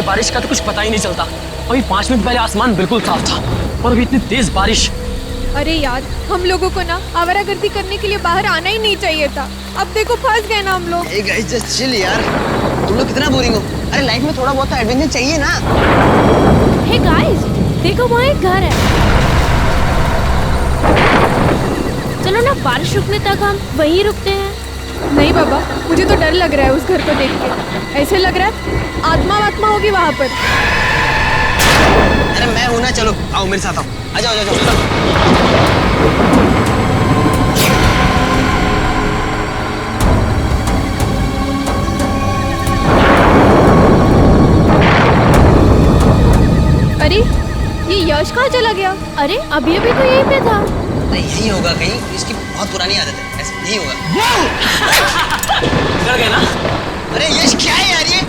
कि बारिश का तो कुछ पता ही नहीं चलता। अभी 5 मिनट पहले आसमान बिल्कुल साफ था और अभी इतनी तेज बारिश। अरे यार, हम लोगों को ना आवारागर्दी करने के लिए बाहर आना ही नहीं चाहिए था। अब देखो फंस गए ना हम लोग। Hey guys, just chill यार। तुम लोग कितना बोरिंग हो। अरे लाइफ में थोड़ा बहुत तो एडवेंचर चाहिए ना। हे गाइस, देखो वहाँ एक घर है। चलो ना, बारिश रुकने तक हम वहीं रुकते हैं। नहीं बाबा, मुझे तो डर लग रहा है उस घर को देख के। ऐसे लग रहा है आत्मा होगी वहाँ पर। अरे मैं हूं ना, चलो आओ मेरे साथ आओ। आ जाओ चलो। अरे ये यश कहाँ चला गया? अरे अभी तो यहीं पे था। नहीं यही होगा कहीं, इसकी बहुत पुरानी आदत है, ऐसे नहीं होगा। डर गए ना? अरे यश क्या है यार ये?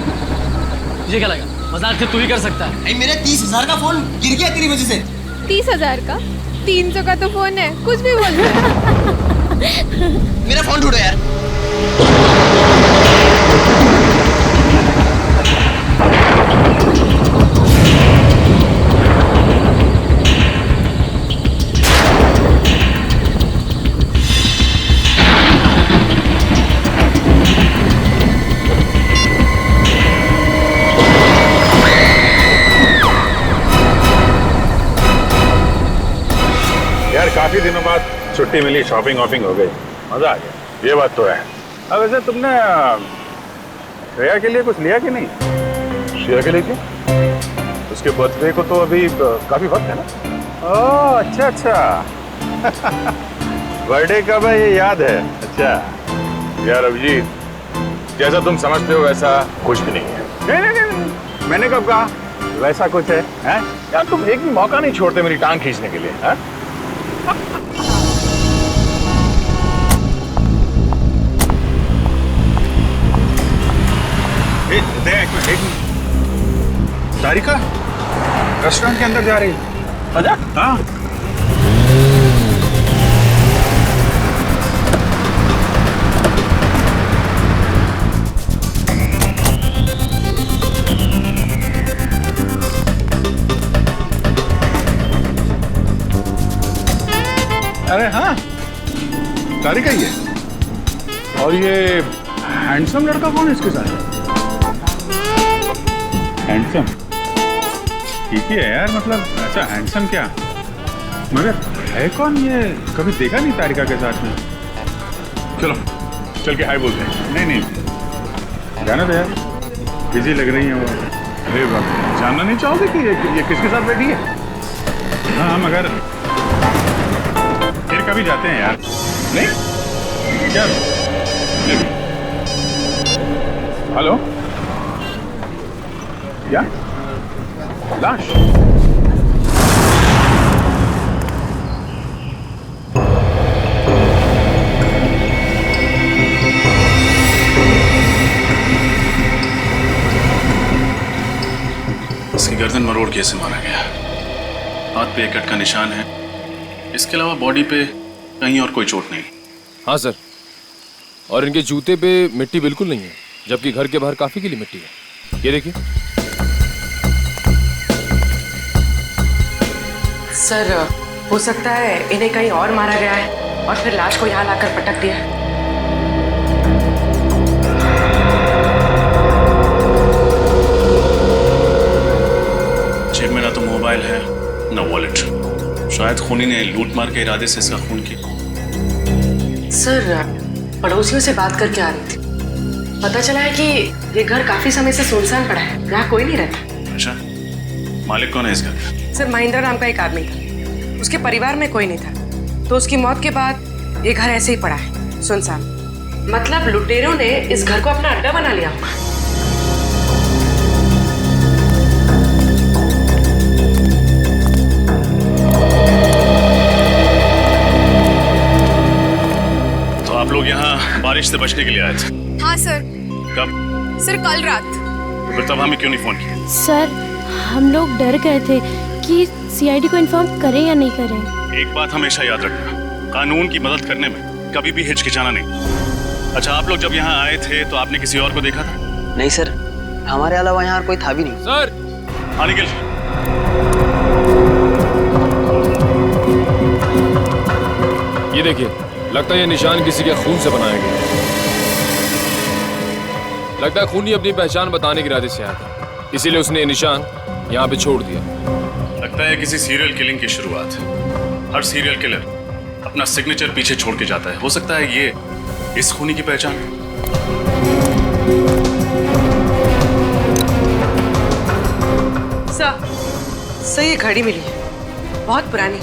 तुझे क्या लगा मजाक से तू ही कर सकता है? भाई मेरा 30,000 का फोन गिर गया तेरी वजह से। 30,000 का? 300 का तो फोन है, कुछ भी बोल रहे हैं। मेरा फोन ढूंढो यार। काफी दिनों बाद छुट्टी मिली, शॉपिंग वॉपिंग हो गई, मजा आ गया, ये बात तो है। अब वैसे तुमने श्रेया के लिए कुछ लिया कि नहीं? श्रेया के लिए क्यों? उसके बर्थडे को तो अभी काफी वक्त है ना। ओह अच्छा बर्थडे कब है ये याद है? अच्छा यार अभिजीत, जैसा तुम समझते हो वैसा कुछ भी नहीं है। नहीं, मैंने कब कहा वैसा कुछ है, हैं? यार तुम एक भी मौका नहीं छोड़ते मेरी टांग खींचने के लिए, हैं? तारिका रेस्टोरेंट के अंदर जा रही है। आजा। हाँ अरे हाँ, तारिका ही है। और ये हैंडसम लड़का कौन है इसके साथ? हैंडसम ठीक ही है यार, मतलब अच्छा हैंडसम क्या, मगर है कौन ये? कभी देखा नहीं तारिका के साथ में। चलो चल के हाय बोलते हैं। नहीं जाना तो यार, बिजी लग रही है वो। अरे बाप, जानना नहीं चाहोगे कि ये किसके साथ बैठी है? हाँ मगर फिर कभी जाते हैं यार। नहीं क्या? हेलो, क्या लाश? इसकी गर्दन मरोड़ के ऐसे मारा गया, हाथ पे एक कट का निशान है, इसके अलावा बॉडी पे कहीं और कोई चोट नहीं। हाँ सर, और इनके जूते पे मिट्टी बिल्कुल नहीं है, जबकि घर के बाहर काफी गीली मिट्टी है। ये देखिए सर, हो सकता है इन्हें कहीं और मारा गया है और फिर लाश को यहाँ लाकर पटक दिया। जेब में ना तो मोबाइल है ना वॉलेट, शायद खूनी ने लूट मार के इरादे से इसका खून किया। सर, पड़ोसियों से बात करके आ रही थी, पता चला है कि ये घर काफी समय से सुनसान पड़ा है, यहाँ कोई नहीं रहता। अच्छा, मालिक कौन है इस घर का? सर, महिंद्रा नाम का एक आदमी था, उसके परिवार में कोई नहीं था, तो उसकी मौत के बाद ये घर ऐसे ही पड़ा है सुनसान। मतलब लुटेरों ने इस घर को अपना अड्डा बना लिया होगा। तो आप लोग यहाँ बारिश से बचने के लिए आए थे? हाँ सर। कब? सर कल रात। तो फिर तब हमें क्यों नहीं फोन किया? सर, हम लोग डर गए थे कि सीआईडी को इन्फॉर्म करें या नहीं करें। एक बात हमेशा याद रखना, कानून की मदद करने में कभी भी हिचकिचाना नहीं। अच्छा, आप लोग जब यहाँ आए थे तो आपने किसी और को देखा था? नहीं सर, हमारे अलावा यहाँ कोई था भी नहीं। सर हाँ निखिल, ये देखिए, लगता है ये निशान किसी के खून से बनाया गया। लगता है खूनी अपनी पहचान बताने के इरादे से आया था, इसीलिए उसने ये निशान यहाँ पे छोड़ दिया। लगता है किसी सीरियल किलिंग की शुरुआत। हर सीरियल किलर अपना सिग्नेचर पीछे छोड़ के जाता है। हो सकता है ये इस खूनी की पहचान है। सर ये घड़ी मिली है, बहुत पुरानी।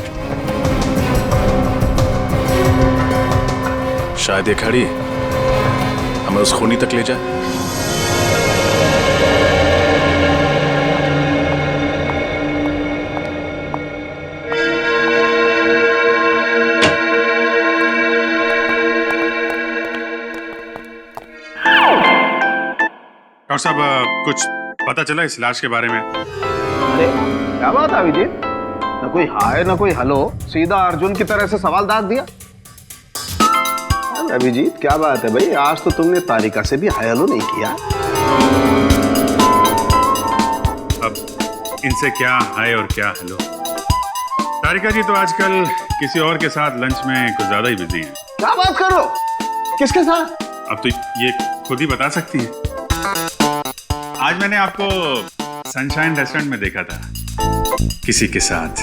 शायद ये घड़ी हमें उस खूनी तक ले जाए। डॉक्टर साहब, कुछ पता चला इस लाश के बारे में? अरे क्या बात है अभिजीत, न कोई हाय न कोई हेलो, सीधा अर्जुन की तरह से सवाल दाग दिया। अभिजीत क्या बात है भाई, आज तो तुमने तारिका से भी हाय हेलो नहीं किया। अब इनसे क्या हाय और क्या हेलो। तारिका जी तो आजकल किसी और के साथ लंच में कुछ ज्यादा ही बिजी हैं। क्या बात करो, किसके साथ? अब तो ये खुद ही बता सकती हैं। आज मैंने आपको सनशाइन रेस्टोरेंट में देखा था किसी के साथ।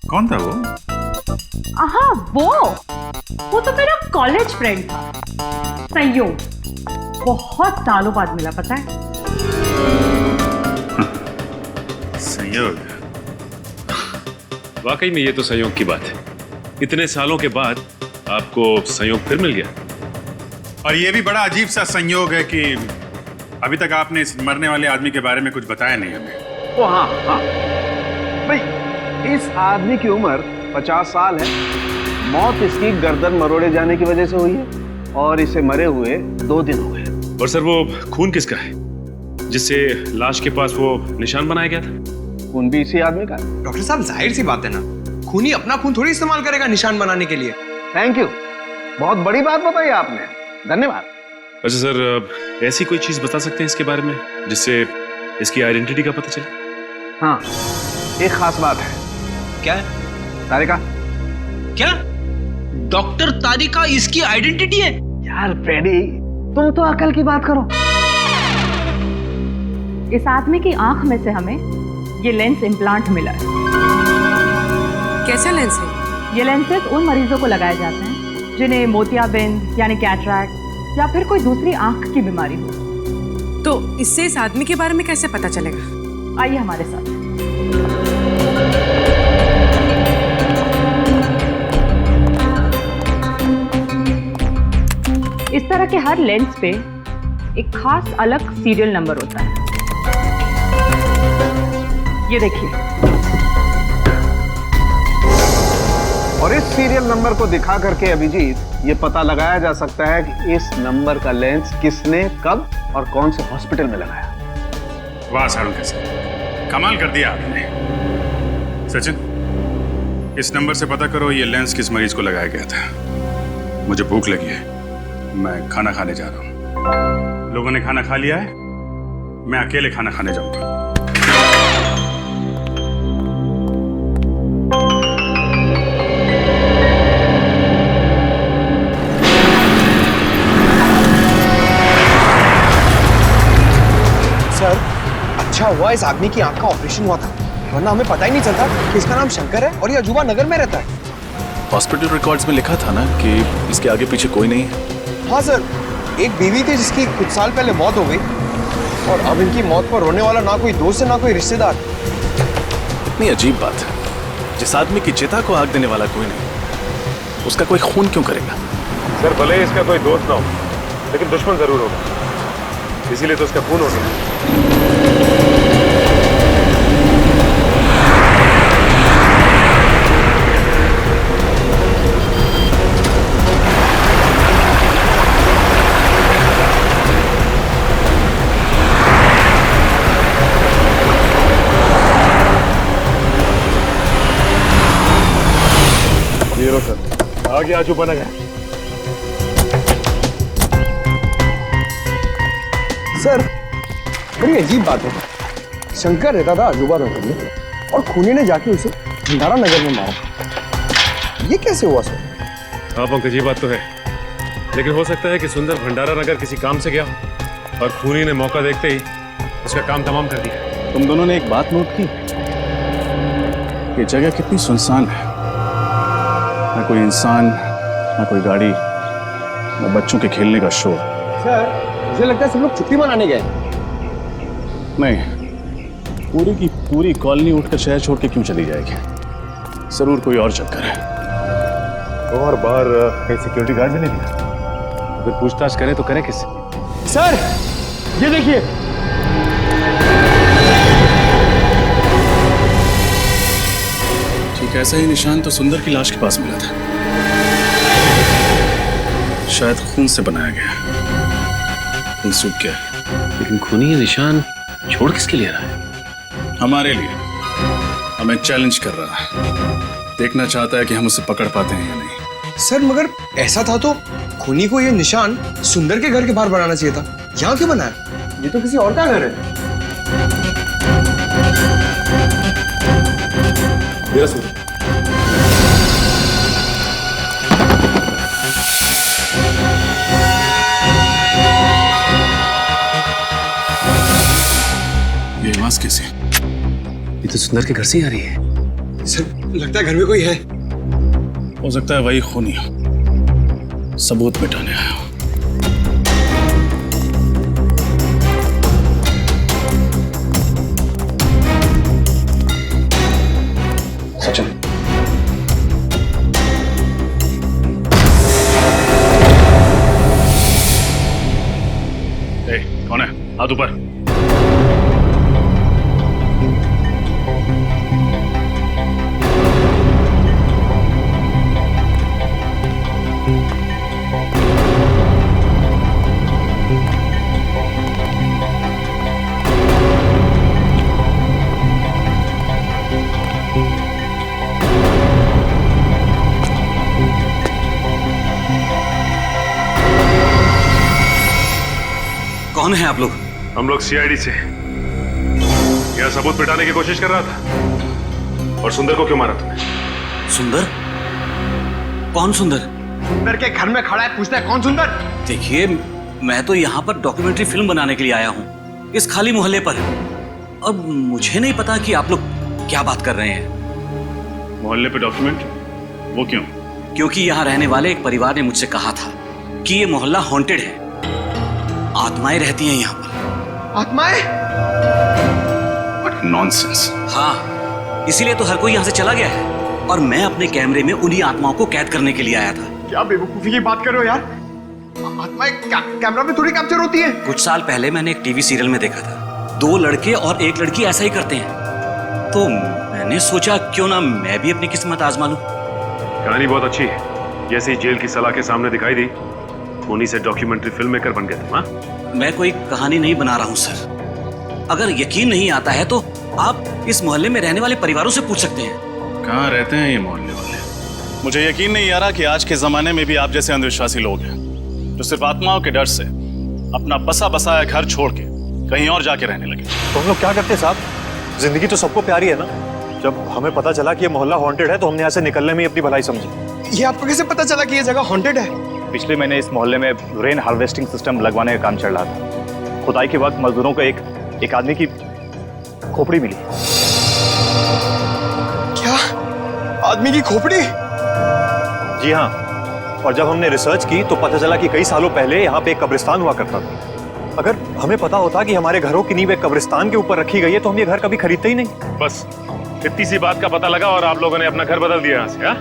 कौन था वो? हाँ, वो तो मेरा कॉलेज फ्रेंड था, संयोग। बहुत सालों बाद मिला, पता है। संयोग? वाकई में ये तो संयोग की बात है। इतने सालों के बाद आपको संयोग फिर मिल गया। और ये भी बड़ा अजीब सा संयोग है कि अभी तक आपने इस मरने वाले आदमी के बारे में कुछ बताया नहीं हमें। ओ हाँ भाई, इस आदमी की उम्र 50 साल है। मौत इसकी गर्दन मरोड़े जाने की वजह से हुई है और इसे मरे हुए 2 दिन हो गए। और सर, वो खून किसका है जिससे लाश के पास वो निशान बनाया गया था? खून भी इसी आदमी का। डॉक्टर साहब जाहिर सी बात है ना, खूनी अपना खून थोड़ी इस्तेमाल करेगा निशान बनाने के लिए। थैंक यू, बहुत बड़ी बात बताई आपने, धन्यवाद। अच्छा सर, ऐसी कोई चीज बता सकते हैं इसके बारे में जिससे इसकी आइडेंटिटी का पता चले? हाँ, एक खास बात है। क्या है? तारिका। क्या? डॉक्टर तारिका इसकी आइडेंटिटी है? यार फ्रेडी, तुम तो अकल की बात करो। इस आदमी की आंख में से हमें ये लेंस इम्प्लांट मिला है। कैसा लेंस है? ये लेंसेज उन मरीजों को लगाए जाते हैं जिन्हें मोतियाबिंद यानी कैटरैक्ट या फिर कोई दूसरी आंख की बीमारी हो। तो इससे इस आदमी के बारे में कैसे पता चलेगा? आइए हमारे साथ। इस तरह के हर लेंस पे एक खास अलग सीरियल नंबर होता है। ये देखिए। और इस सीरियल नंबर को दिखा करके अभिजीत ये पता लगाया जा सकता है कि इस नंबर का लेंस किसने, कब और कौन से हॉस्पिटल में लगाया। वाह सारुण कैसे कमाल कर दिया आपने। सचिन, इस नंबर से पता करो ये लेंस किस मरीज को लगाया गया था। मुझे भूख लगी है, मैं खाना खाने जा रहा हूँ। लोगों ने खाना खा लिया है, मैं अकेले खाना खाने जाऊंगा। सर, अच्छा हुआ इस आदमी की आंख का ऑपरेशन हुआ था, वरना हमें पता ही नहीं चलता कि इसका नाम शंकर है और ये अजूबा नगर में रहता है। हॉस्पिटल रिकॉर्ड्स में लिखा था ना कि इसके आगे पीछे कोई नहीं है। हाँ सर, एक बीवी थी जिसकी कुछ साल पहले मौत हो गई और अब इनकी मौत पर रोने वाला ना कोई दोस्त है ना कोई रिश्तेदार। इतनी अजीब बात है, जिस आदमी की चिता को आग देने वाला कोई नहीं, उसका कोई खून क्यों करेगा? सर, भले इसका कोई दोस्त ना हो, लेकिन दुश्मन जरूर होगा, इसीलिए तो उसका खून हो गया। सर, आगे आजू बना गया। सर बड़ी अजीब बात है, शंकर रहता था अजूबा नगर में और खूनी ने जाके उसे भंडारा नगर में मारा। ये कैसे हुआ सर? हाँ पंकज, ये बात तो है, लेकिन हो सकता है कि सुंदर भंडारा नगर किसी काम से गया और खूनी ने मौका देखते ही उसका काम तमाम कर दिया। तुम दोनों ने एक बात नोट की, ये जगह कितनी सुनसान है, ना कोई इंसान, ना कोई गाड़ी, ना बच्चों के खेलने का शोर। सर मुझे लगता है सब लोग छुट्टी मनाने गए। नहीं, पूरी की पूरी कॉलोनी उठकर शहर छोड़ के क्यों चली जाएगी? जरूर कोई और चक्कर है। और बाहर कहीं सिक्योरिटी गार्ड भी नहीं दिया, अगर पूछताछ करें तो करें किससे? सर ये देखिए, ठीक ऐसा ही निशान तो सुंदर की लाश के पास मिला था, शायद खून से बनाया गया। खून सूख गया, लेकिन खूनी ये निशान छोड़ किसके लिए रहा है? हमारे लिए। हमें चैलेंज कर रहा है, देखना चाहता है कि हम उसे पकड़ पाते हैं या नहीं। सर मगर ऐसा था तो खूनी को ये निशान सुंदर के घर के बाहर बनाना चाहिए था, यहाँ क्यों बनाया? ये तो किसी और का घर है। मेरा सूट ये आवाज कैसे? ये तो सुंदर के घर से ही आ रही है। सर लगता है घर में कोई है। हो सकता है वही खूनी हो, सबूत मिटाने आया हो। सचिन, कौन है? हाथ ऊपर। कौन है आप लोग? हम लोग सीआईडी से। यह सबूत मिटाने की कोशिश कर रहा था। और सुंदर को क्यों मारा तुमने? सुंदर? कौन सुंदर? सुंदर के घर में खड़ा है, पूछता है कौन सुंदर? देखिए, मैं तो यहाँ पर डॉक्यूमेंट्री फिल्म बनाने के लिए आया हूँ, इस खाली मोहल्ले पर। और मुझे नहीं पता कि आप लोग क्या बात कर रहे हैं। मोहल्ले पे डॉक्यूमेंट? वो क्यों? क्योंकि यहाँ रहने वाले एक परिवार ने मुझसे कहा था कि ये मोहल्ला हॉन्टेड है, आत्माएं रहती हैं यहाँ पर। आत्माएं? What nonsense। हाँ, इसीलिए तो हर कोई यहाँ से चला गया है और मैं अपने कैमरे में उन्हीं आत्माओं को कैद करने के लिए आया था। क्या बेवकूफी की बात कर रहे हो यार? आत्माएं कैमरा में थोड़ी कैप्चर होती है। कुछ साल पहले मैंने एक टीवी सीरियल में देखा था, 2 लड़के और 1 लड़की ऐसा ही करते हैं, तो मैंने सोचा क्यों ना मैं भी अपनी किस्मत आजमा लूं। कहानी बहुत अच्छी है, जैसे ही जेल की सलाह के सामने दिखाई दी, खूनी से डॉक्यूमेंट्री फिल्म मेकर बन गया था। मैं कोई कहानी नहीं बना रहा हूँ सर। अगर यकीन नहीं आता है तो आप इस मोहल्ले में रहने वाले परिवारों से पूछ सकते हैं। कहाँ रहते हैं ये मोहल्ले वाले? मुझे यकीन नहीं आ रहा कि आज के जमाने में भी आप जैसे अंधविश्वासी लोग हैं जो सिर्फ आत्माओं के डर से अपना बसा बसाया घर छोड़ के कहीं और जाके रहने लगे। तो हम लोग क्या करते साहब? जिंदगी तो सबको प्यारी है ना। जब हमें पता चला कि ये मोहल्ला हॉन्टेड है तो हमने यहाँ से निकलने में ही अपनी भलाई समझी। ये आपको कैसे पता चला कि ये जगह हॉन्टेड है? पिछले महीने इस मोहल्ले में रेन हार्वेस्टिंग सिस्टम लगवाने का काम चल रहा था। खुदाई के वक्त मजदूरों को एक आदमी की खोपड़ी मिली। क्या? आदमी की खोपड़ी? जी हाँ, और जब हमने रिसर्च की तो पता चला कि कई सालों पहले यहाँ पे एक कब्रिस्तान हुआ करता था। अगर हमें पता होता कि हमारे घरों की नींव एक कब्रिस्तान के ऊपर रखी गई है तो हम ये घर कभी खरीदते ही नहीं। बस इतनी सी बात का पता लगा और आप लोगों ने अपना घर बदल दिया यहाँ से। हाँ?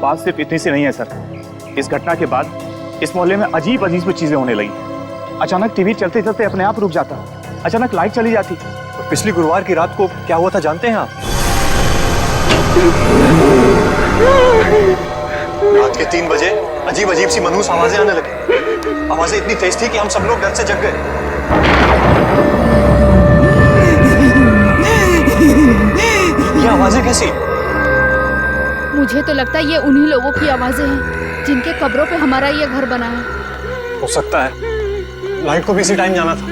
बात सिर्फ इतनी सी नहीं है सर। इस घटना के बाद इस मोहल्ले में अजीब अजीब चीजें होने लगी। अचानक टीवी चलते चलते अपने आप रुक जाता, अचानक लाइट चली जाती। और पिछली गुरुवार की रात को क्या हुआ था जानते हैं आप? रात के 3 बजे अजीब अजीब सी मनहूस आवाजें आने लगी। आवाजें इतनी तेज थी कि हम सब लोग डर से जग गए। ये आवाजें कैसी? मुझे तो लगता है ये उन्हीं लोगों की आवाजें हैं जिनके कब्रों पे हमारा ये घर बना है। हो सकता है, लाइट को भी इसी टाइम जाना था।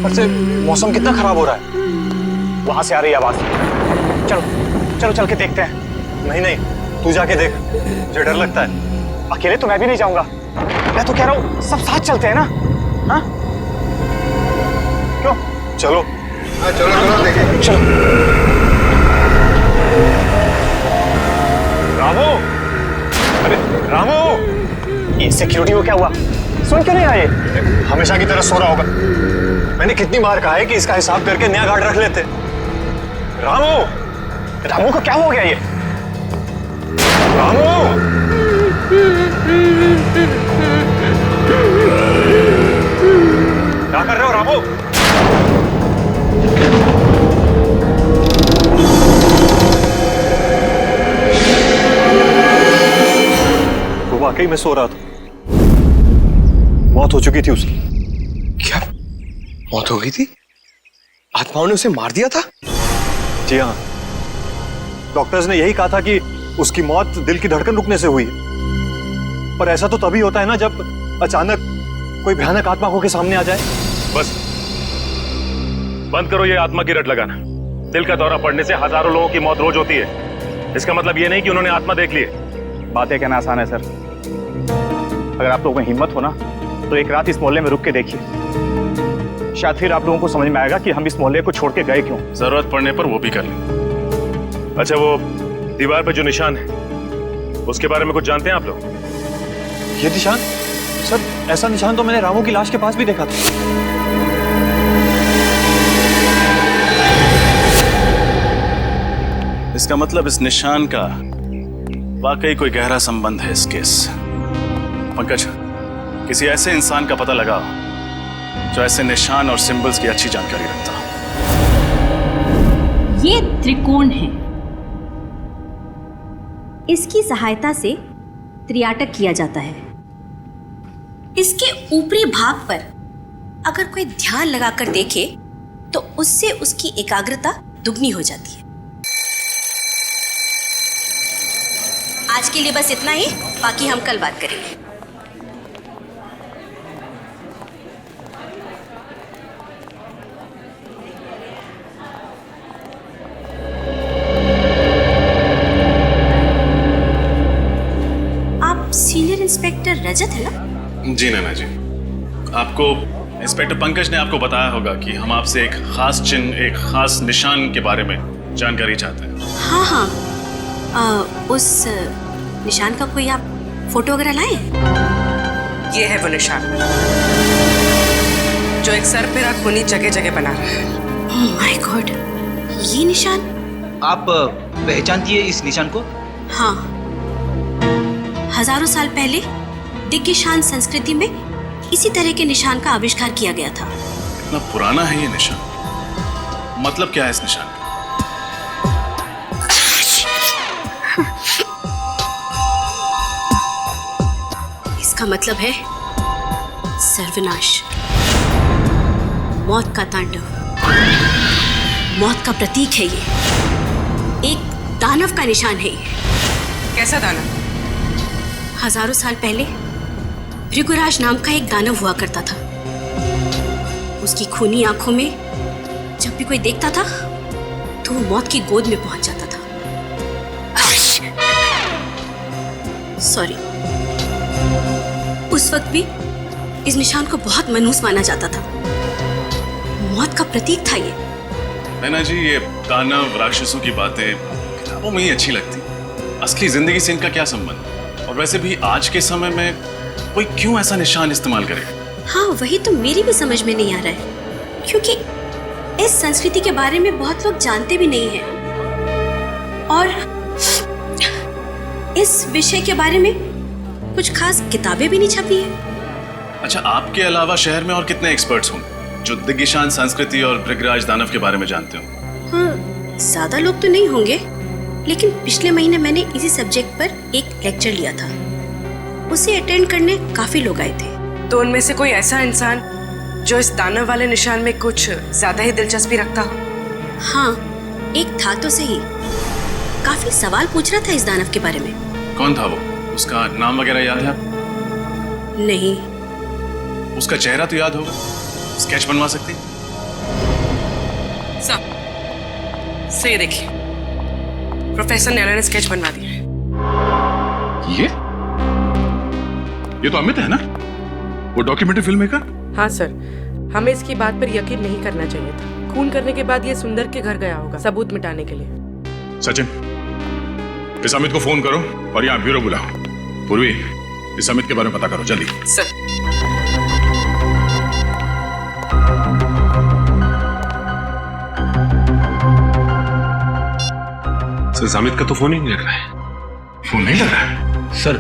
ऊपर से मौसम कितना खराब हो रहा है। वहां से आ रही आवाज। चलो चलो चल के देखते हैं। नहीं नहीं, तू जाके देख, मुझे डर लगता है। अकेले तो मैं भी नहीं जाऊंगा। मैं तो कह रहा हूँ सब साथ चलते हैं ना। हाँ क्यों? चलो चलो चलो देखें। चलो। रामू, अरे रामू, ये सिक्योरिटी को क्या हुआ? सुन क्यों नहीं आए? हमेशा की तरह सो रहा होगा। मैंने कितनी बार कहा है कि इसका हिसाब करके नया गार्ड रख लेते। रामू, रामू को क्या हो गया ये? रामू, क्या कर रहे हो रामू? वो वाकई में सो रहा था। मौत हो चुकी थी उसकी। क्या मौत हो गई थी? आत्माओं ने उसे मार दिया था? जी हाँ, डॉक्टर्स ने यही कहा था कि उसकी मौत दिल की धड़कन रुकने से हुई। पर ऐसा तो तभी होता है ना जब अचानक कोई भयानक आत्मा होकर सामने आ जाए। बस बंद करो ये आत्मा की रट लगाना। दिल का दौरा पड़ने से हजारों लोगों की मौत रोज होती है। इसका मतलब ये नहीं कि उन्होंने आत्मा देख ली है। बातें कहना आसान है सर। अगर आप लोगों में हिम्मत हो ना तो एक रात इस मोहल्ले में रुक के देखिए। शायद फिर आप लोगों को समझ में आएगा कि हम इस मोहल्ले को छोड़ के गए क्यों। जरूरत पड़ने पर वो भी कर लें। अच्छा, वो दीवार पे जो निशान है उसके बारे में कुछ जानते हैं आप लोग? ये निशान? सर, ऐसा निशान तो मैंने रामू की लाश के पास भी देखा था। इसका मतलब इस निशान का वाकई कोई गहरा संबंध है इस केस। पंकज, किसी ऐसे इंसान का पता लगाओ जो ऐसे निशान और सिंबल्स की अच्छी जानकारी रखता हो। ये त्रिकोण है। इसकी सहायता से त्रियाटक किया जाता है। इसके ऊपरी भाग पर अगर कोई ध्यान लगाकर देखे तो उससे उसकी एकाग्रता दुगनी हो जाती है। आज के लिए बस इतना ही, बाकी हम कल बात करेंगे। आप सीनियर इंस्पेक्टर रजत है ना? जी नैना जी, आपको इंस्पेक्टर पंकज ने आपको बताया होगा कि हम आपसे एक खास चिन्ह, एक खास निशान के बारे में जानकारी चाहते हैं। हाँ हाँ, उस निशान का कोई आप फोटो वगैरह लाए? ये है वो निशान जो एक सर पे खूनी जगह जगह बना रहा है। ओह माय गॉड, ये निशान आप पहचानती है इस निशान को? हाँ, हजारों साल पहले दिग्गिशान संस्कृति में इसी तरह के निशान का आविष्कार किया गया था। कितना पुराना है ये निशान? मतलब क्या है इस निशान का? इसका मतलब है सर्वनाश, मौत का तांडव, मौत का प्रतीक है ये। एक दानव का निशान है ये। कैसा दानव? हजारों साल पहले भृगुराज नाम का एक दानव हुआ करता था। उसकी खूनी आंखों में जब भी कोई देखता था तो वो मौत की गोद में पहुंच जाता था। सॉरी, उस वक्त भी इस निशान को बहुत मनहूस माना जाता था। मौत का प्रतीक था ये। नैना जी, ये दानव राक्षसों की बातें किताबों में ही अच्छी लगती, असली जिंदगी से इनका क्या संबंध? और वैसे भी आज के समय में कोई क्यों ऐसा निशान इस्तेमाल करे? हाँ, वही तो मेरी भी समझ में नहीं आ रहा है, क्योंकि इस संस्कृति के बारे में बहुत लोग जानते भी नहीं हैं और इस विषय के बारे में कुछ खास किताबें भी नहीं छपी है। अच्छा, आपके अलावा शहर में और कितने एक्सपर्ट्स होंगे जो दिग्गिशान संस्कृति और भृगराज दानव के बारे में जानते हो? हाँ, ज्यादा लोग तो नहीं होंगे, लेकिन पिछले महीने मैंने इसी सब्जेक्ट पर एक लेक्चर लिया था। उसे अटेंड करने काफी लोग आए थे। तो उनमें से कोई ऐसा इंसान जो इस दानव वाले निशान में कुछ ज्यादा ही दिलचस्पी रखता हो? हाँ, एक था तो सही। काफी सवाल पूछ रहा था इस दानव के बारे में। कौन था वो? उसका नाम वगैरह याद है? नहीं। उसका चेहरा तो याद होगा, स्केच बनवा सकती? सर ये देखिए, प्रोफेसर नैना ने स्केच बनवा दिया है। ये तो अमित है ना, वो डॉक्यूमेंट्री फिल्म मेकर? हाँ सर, हमें इसकी बात पर यकीन नहीं करना चाहिए था। खून करने के बाद ये सुंदर के घर गया होगा सबूत मिटाने के लिए। सचिन, इस अमित को फोन करो और यहाँ ब्यूरो बुलाओ। पूर्वी, इस अमित के बारे में पता करो जल्दी। सर। अमित का तो फोन ही नहीं लग रहा है। फोन नहीं लग रहा है? सर,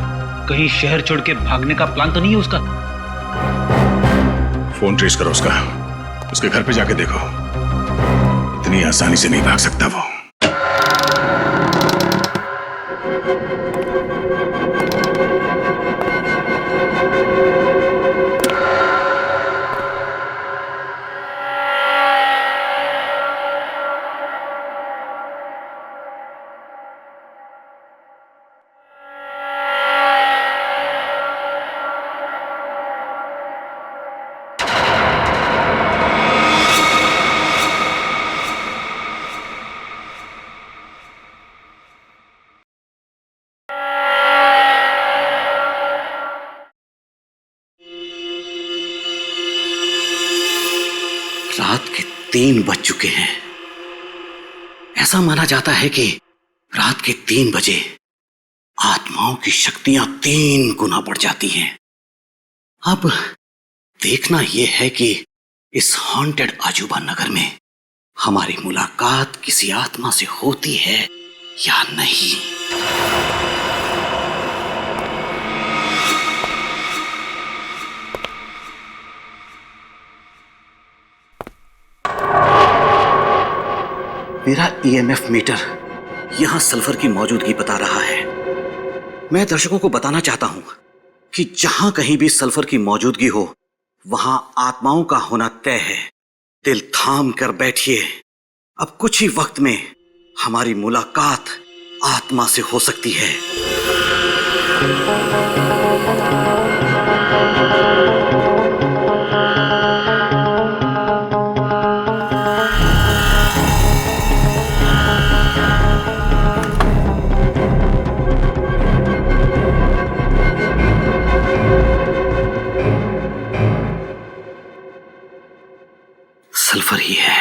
कहीं शहर छोड़ के भागने का प्लान तो नहीं है उसका? फोन ट्रेस करो उसका, उसके घर पे जाके देखो। इतनी आसानी से नहीं भाग सकता वो। रात के 3 बज चुके हैं। ऐसा माना जाता है कि रात के 3 बजे आत्माओं की शक्तियां 3 गुना बढ़ जाती हैं। अब देखना यह है कि इस हॉन्टेड अजूबा नगर में हमारी मुलाकात किसी आत्मा से होती है या नहीं। मेरा ईएमएफ मीटर यहां सल्फर की मौजूदगी बता रहा है। मैं दर्शकों को बताना चाहता हूं कि जहां कहीं भी सल्फर की मौजूदगी हो वहां आत्माओं का होना तय है। दिल थाम कर बैठिए, अब कुछ ही वक्त में हमारी मुलाकात आत्मा से हो सकती है। सल्फर ही है।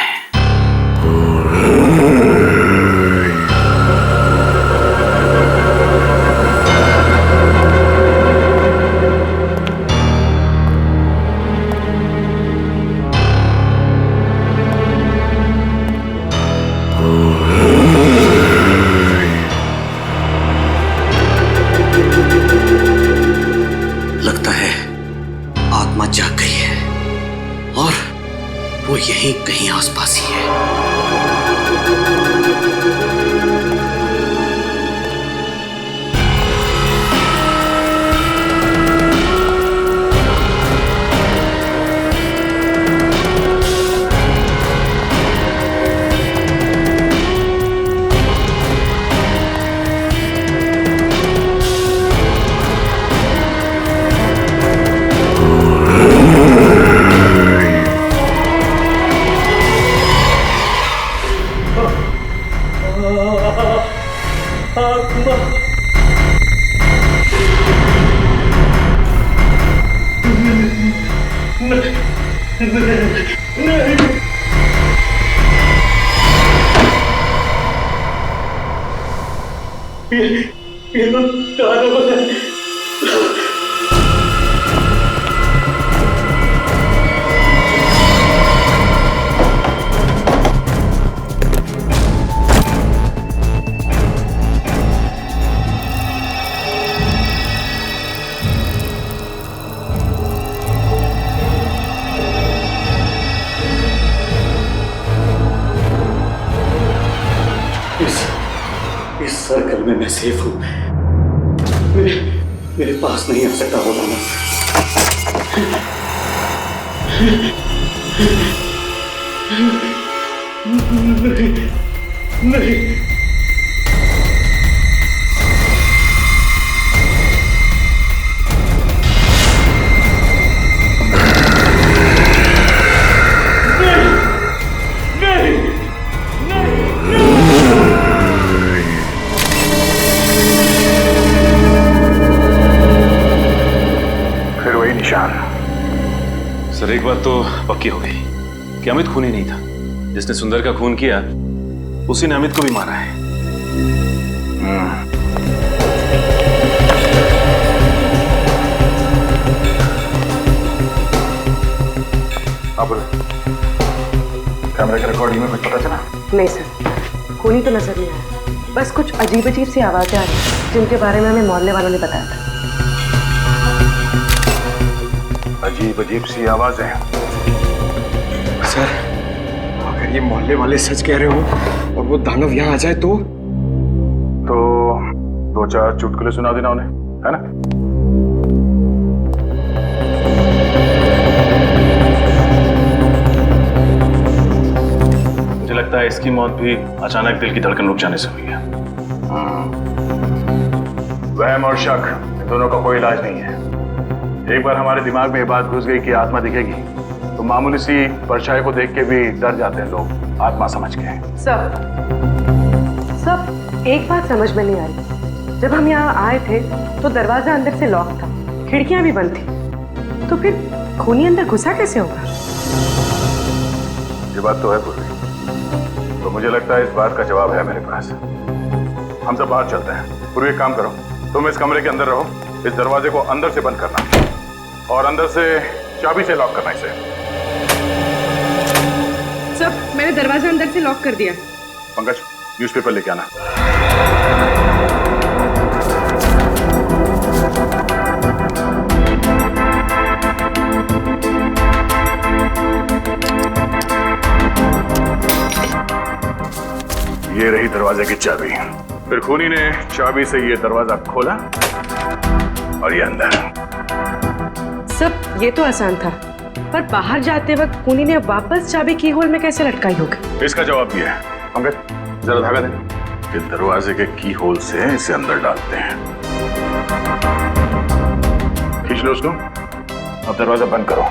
लगता है आत्मा जाग गई है और वो यहीं कहीं आसपास ही है। इस सर्कल में मैं सेफ हूं। मेरे पास नहीं आ सकता होगा ना। नहीं। सर एक बात तो पक्की हो गई कि अमित खूनी नहीं था। जिसने सुंदर का खून किया उसी ने अमित को भी मारा है। कैमरे के रिकॉर्डिंग में कुछ पता चला? नहीं सर, खूनी तो नजर नहीं आया। बस कुछ अजीब अजीब सी आवाजें आ रही जिनके बारे में हमें मोहल्ले वालों ने बताया था। अजीब अजीब सी आवाजें। सर, अगर ये मोहल्ले वाले सच कह रहे हो और वो दानव यहाँ आ जाए तो 2-4 चुटकुले सुना देना उन्हें, है ना? मुझे लगता है इसकी मौत भी अचानक दिल की धड़कन रुक जाने से हुई है। वहम और शक इन दोनों का कोई इलाज नहीं है। एक बार हमारे दिमाग में ये बात घुस गई कि आत्मा दिखेगी तो मामूली सी परछाई को देख के भी डर जाते हैं लोग, आत्मा समझ के। सब एक बात समझ में नहीं आ रही। जब हम यहाँ आए थे तो दरवाजा अंदर से लॉक था, खिड़कियां भी बंद थी, तो फिर खूनी अंदर घुसा कैसे होगा? ये बात तो है पूर्वी, तो मुझे लगता है इस बात का जवाब है मेरे पास। हम सब बाहर चलते हैं। पूर्वी एक काम करो, तुम इस कमरे के अंदर रहो, इस दरवाजे को अंदर से बंद करना और अंदर से चाबी से लॉक करना इसे। सब मैंने दरवाजा अंदर से लॉक कर दिया। पंकज, न्यूज़पेपर लेके आना। ये रही दरवाजे की चाबी। फिर खूनी ने चाबी से ये दरवाजा खोला और ये अंदर। सब ये तो आसान था, पर बाहर जाते वक्त खूनी ने वापस चाबी की होल में कैसे लटकाई होगी? इसका जवाब ये है। पंकज, जरा धागा दे। इस दरवाजे के की होल से इसे अंदर डालते हैं। खींच लो उसको। अब दरवाजा बंद करो।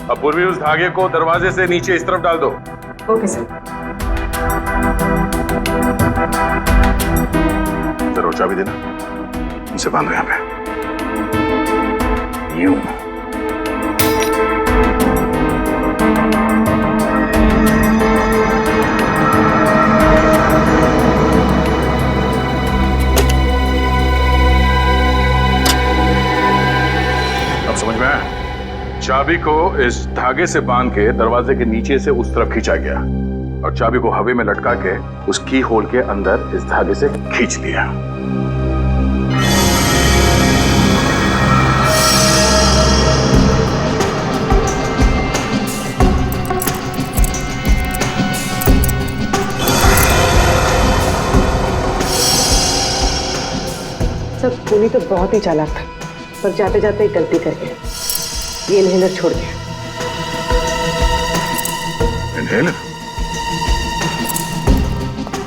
अब पूर्वी उस धागे को दरवाजे से नीचे इस तरफ डाल दो। Okay sir. जरूर चाबी देना। इसे बांधो यहाँ पे। यूं। अब समझ में आया? चाबी को इस धागे से बांध के दरवाजे के नीचे से उस तरफ खींचा गया और चाबी को हवा में लटका के उस की होल के अंदर इस धागे से खींच लिया। सब खूनी तो बहुत ही चालाक था, पर जाते जाते एक गलती कर गया। ये इनहेलर छोड़ गया। इनहेलर?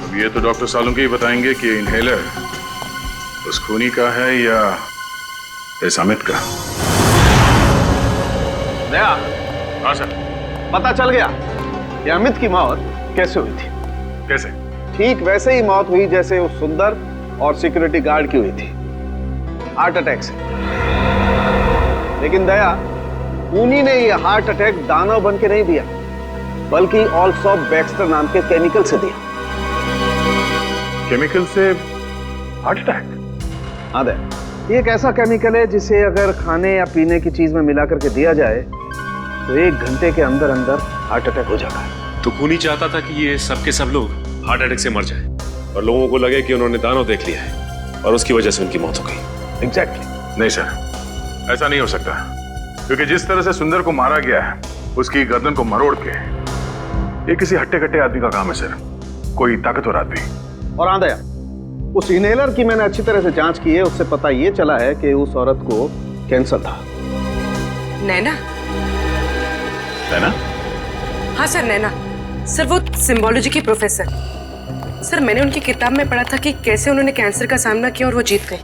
अब ये तो डॉक्टर सालुंके ही बताएंगे कि इनहेलर उस खूनी का है या इस अमित का। दया। हाँ सर। पता चल गया कि अमित की मौत कैसे हुई थी। कैसे? ठीक वैसे ही मौत हुई जैसे उस सुंदर और सिक्योरिटी गार्ड की हुई थी, हार्ट अटैक से। लेकिन दया, खूनी ने यह हार्ट अटैक दानव बन के नहीं दिया, बल्कि ऑल्सो बैक्स्टर नाम के केमिकल से दिया। केमिकल से हार्ट अटैक? हाँ दया, ये एक ऐसा केमिकल है जिसे अगर खाने या पीने की चीज में मिला करके दिया जाए तो 1 घंटे के अंदर अंदर हार्ट अटैक हो जाता है। तो खूनी चाहता था कि ये सब लोग हार्ट अटैक से मर जाए और लोगों को लगे कि उन्होंने दानव देख लिया है और उसकी वजह से उनकी मौत हो गई। एग्जैक्टली। नहीं सर, ऐसा नहीं हो सकता, क्योंकि जिस तरह से सुंदर को मारा गया है, उसकी गर्दन को मरोड़ के, ये किसी हट्टे कट्टे आदमी का काम है सर, कोई ताकतवर आदमी। और हाँ दया, उस इनहेलर की मैंने अच्छी तरह से जांच की है, उससे पता ये चला है कि उस औरत को कैंसर था। नैना? नैना? हाँ सर, नैना। सर वो सिम्बोलॉजी की प्रोफेसर। सर मैंने उनकी किताब में पढ़ा था कि कैसे उन्होंने कैंसर का सामना किया और वो जीत गए।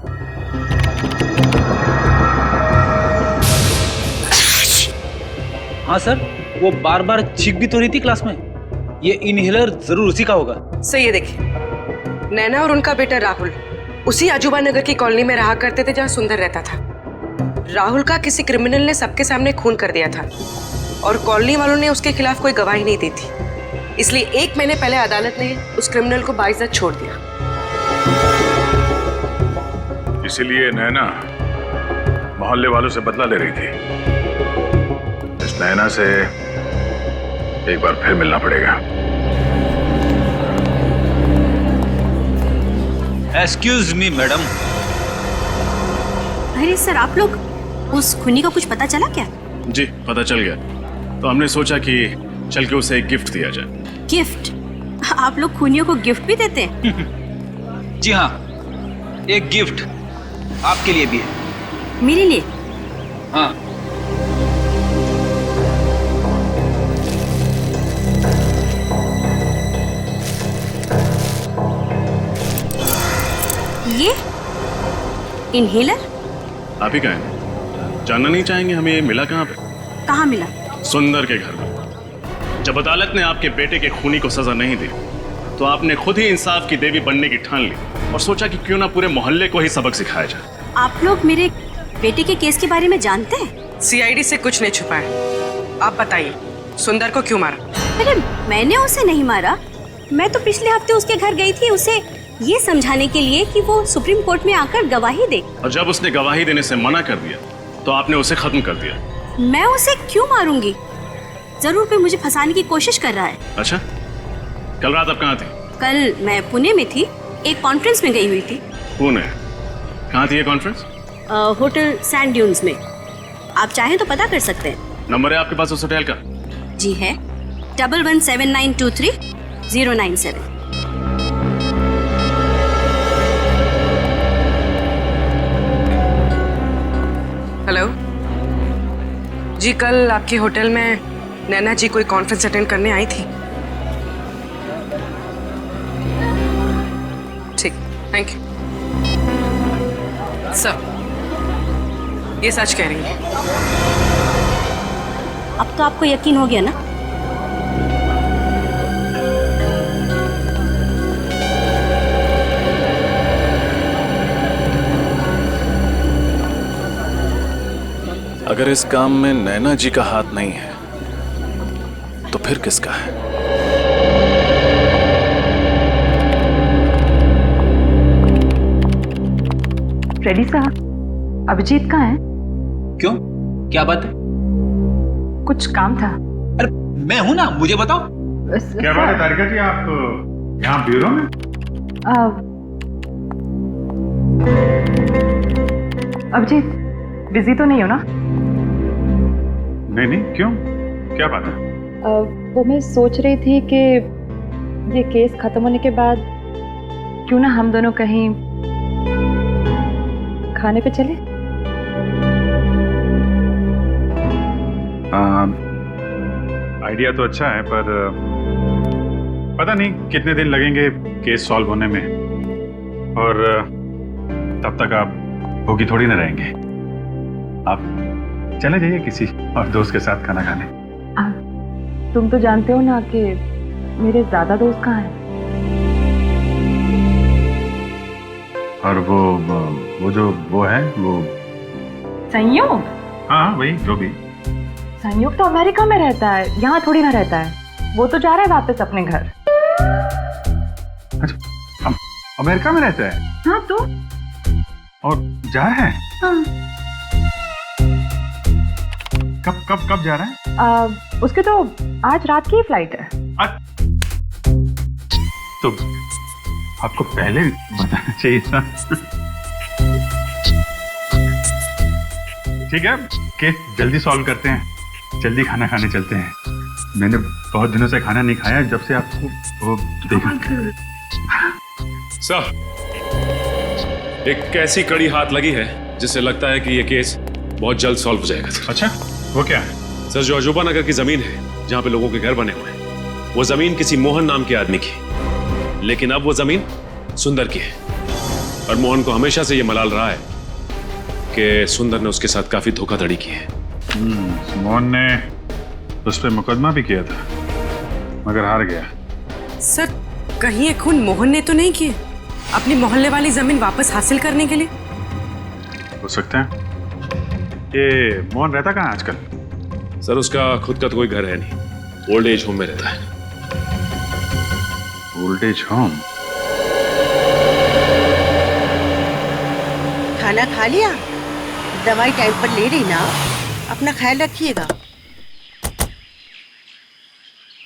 हाँ सर, वो बार बार चीख भी तो रही थी क्लास में। ये इनहेलर जरूर उसी का होगा। सही है, देखिए नैना और उनका बेटा राहुल उसी अजूबा नगर की कॉलोनी में रहा करते थे जहाँ सुंदर रहता था। राहुल का किसी क्रिमिनल ने सबके सामने खून कर दिया था और कॉलोनी वालों ने उसके खिलाफ कोई गवाही नहीं दी थी, इसलिए 1 महीने पहले अदालत ने उस क्रिमिनल को बाइज्जत छोड़ दिया। इसीलिए नैना मोहल्ले वालों से बदला ले रही थी। इस नैना से एक बार फिर मिलना पड़ेगा। Excuse me madam. अरे सर, आप लोग उस खूनी का कुछ पता चला क्या? जी पता चल गया, तो हमने सोचा कि चल के उसे एक गिफ्ट दिया जाए। गिफ्ट? आप लोग खूनियों को गिफ्ट भी देते हैं? जी हाँ, एक गिफ्ट आपके लिए भी है। मेरे लिए? हाँ। ये इनहेलर? आप ही कहें, जानना नहीं चाहेंगे हमें ये मिला कहाँ पे? कहाँ मिला? सुंदर के घर में। जब अदालत ने आपके बेटे के खूनी को सजा नहीं दी, तो आपने खुद ही इंसाफ की देवी बनने की ठान ली और सोचा कि क्यों ना पूरे मोहल्ले को ही सबक सिखाया जाए। आप लोग मेरे बेटे के केस के बारे में जानते हैं? सीआईडी से कुछ नहीं छुपा है। आप बताइए, सुंदर को क्यों मारा? अरे मैंने उसे नहीं मारा। मैं तो पिछले हफ्ते उसके घर गई थी उसे ये समझाने के लिए कि वो सुप्रीम कोर्ट में आकर गवाही दे। और जब उसने गवाही देने से मना कर दिया, तो आपने उसे खत्म कर दिया। मैं उसे क्यों मारूंगी? जरूर कोई मुझे फंसाने की कोशिश कर रहा है। अच्छा, कल रात आप कहाँ थी? कल मैं पुणे में थी, एक कॉन्फ्रेंस में गई हुई थी। पुणे? कहाँ थी ये कॉन्फ्रेंस? होटल सैंड ड्यून्स में। आप चाहें तो पता कर सकते हैं। नंबर है आपके पास उस होटल का? जी है, 117923-097। हेलो जी, कल आपके होटल में नैना जी कोई कॉन्फ्रेंस अटेंड करने आई थी। ठीक, थैंक यू। सर, ये सच कह रही है? अब तो आपको यकीन हो गया ना? अगर इस काम में नैना जी का हाथ नहीं है, तो फिर किसका है? रेडी साहब, अभिजीत कहाँ है? क्यों, क्या बात है? कुछ काम था। अरे मैं हूं ना, मुझे बताओ। क्या बात है तारिका जी, आप यहाँ ब्यूरो में? अभिजीत, बिजी तो नहीं हो ना? नहीं, क्यों? क्या बात है? वो मैं सोच रही थी कि ये केस खत्म होने के बाद क्यों ना हम दोनों कहीं खाने पे चले? आइडिया तो अच्छा है, पर पता नहीं कितने दिन लगेंगे केस सॉल्व होने में, और तब तक आप भूखी थोड़ी ना रहेंगे। आप चले जाइए किसी और दोस्त के साथ खाना खाने। तुम तो जानते हो ना कि मेरे ज्यादा दोस्त कहाँ हैं। और वो जो वो है वो संयोग? हाँ वही, जो भी। संयोग तो अमेरिका में रहता है, यहाँ थोड़ी ना रहता है। वो तो जा रहा है वापस अपने घर। अच्छा, अमेरिका में रहता है? हाँ तो? और जा रहा है? हाँ। कब जा रहा है? उसके तो आज रात की फ्लाइट है। तो आपको पहले बताना चाहिए था। ठीक है, केस जल्दी सॉल्व करते हैं, जल्दी खाना खाने चलते हैं। मैंने बहुत दिनों से खाना नहीं खाया जब से आपको वो देखा। सर, एक ऐसी कड़ी हाथ लगी है जिससे लगता है कि ये केस बहुत जल्द सॉल्व हो जाएगा। अच्छा, वो क्या है? सर, जो अजूबा नगर की जमीन है जहाँ पे लोगों के घर बने हुए हैं, वो जमीन किसी मोहन नाम के आदमी की, लेकिन अब वो जमीन सुंदर की है। और मोहन को हमेशा से ये मलाल रहा है कि सुंदर ने उसके साथ काफी धोखाधड़ी की है। मोहन ने उस पर मुकदमा भी किया था, मगर हार गया। सर, कहीं ये खून मोहन ने तो नहीं किए अपनी मोहल्ले वाली जमीन वापस हासिल करने के लिए? हो सकता है, ये मोहन रहता कहाँ है आजकल? सर उसका खुद का तो कोई घर है नहीं, ओल्ड एज होम में रहता है। Old age home? खाना खा लिया? दवाई टाइम पर ले रही ना? अपना ख्याल रखिएगा।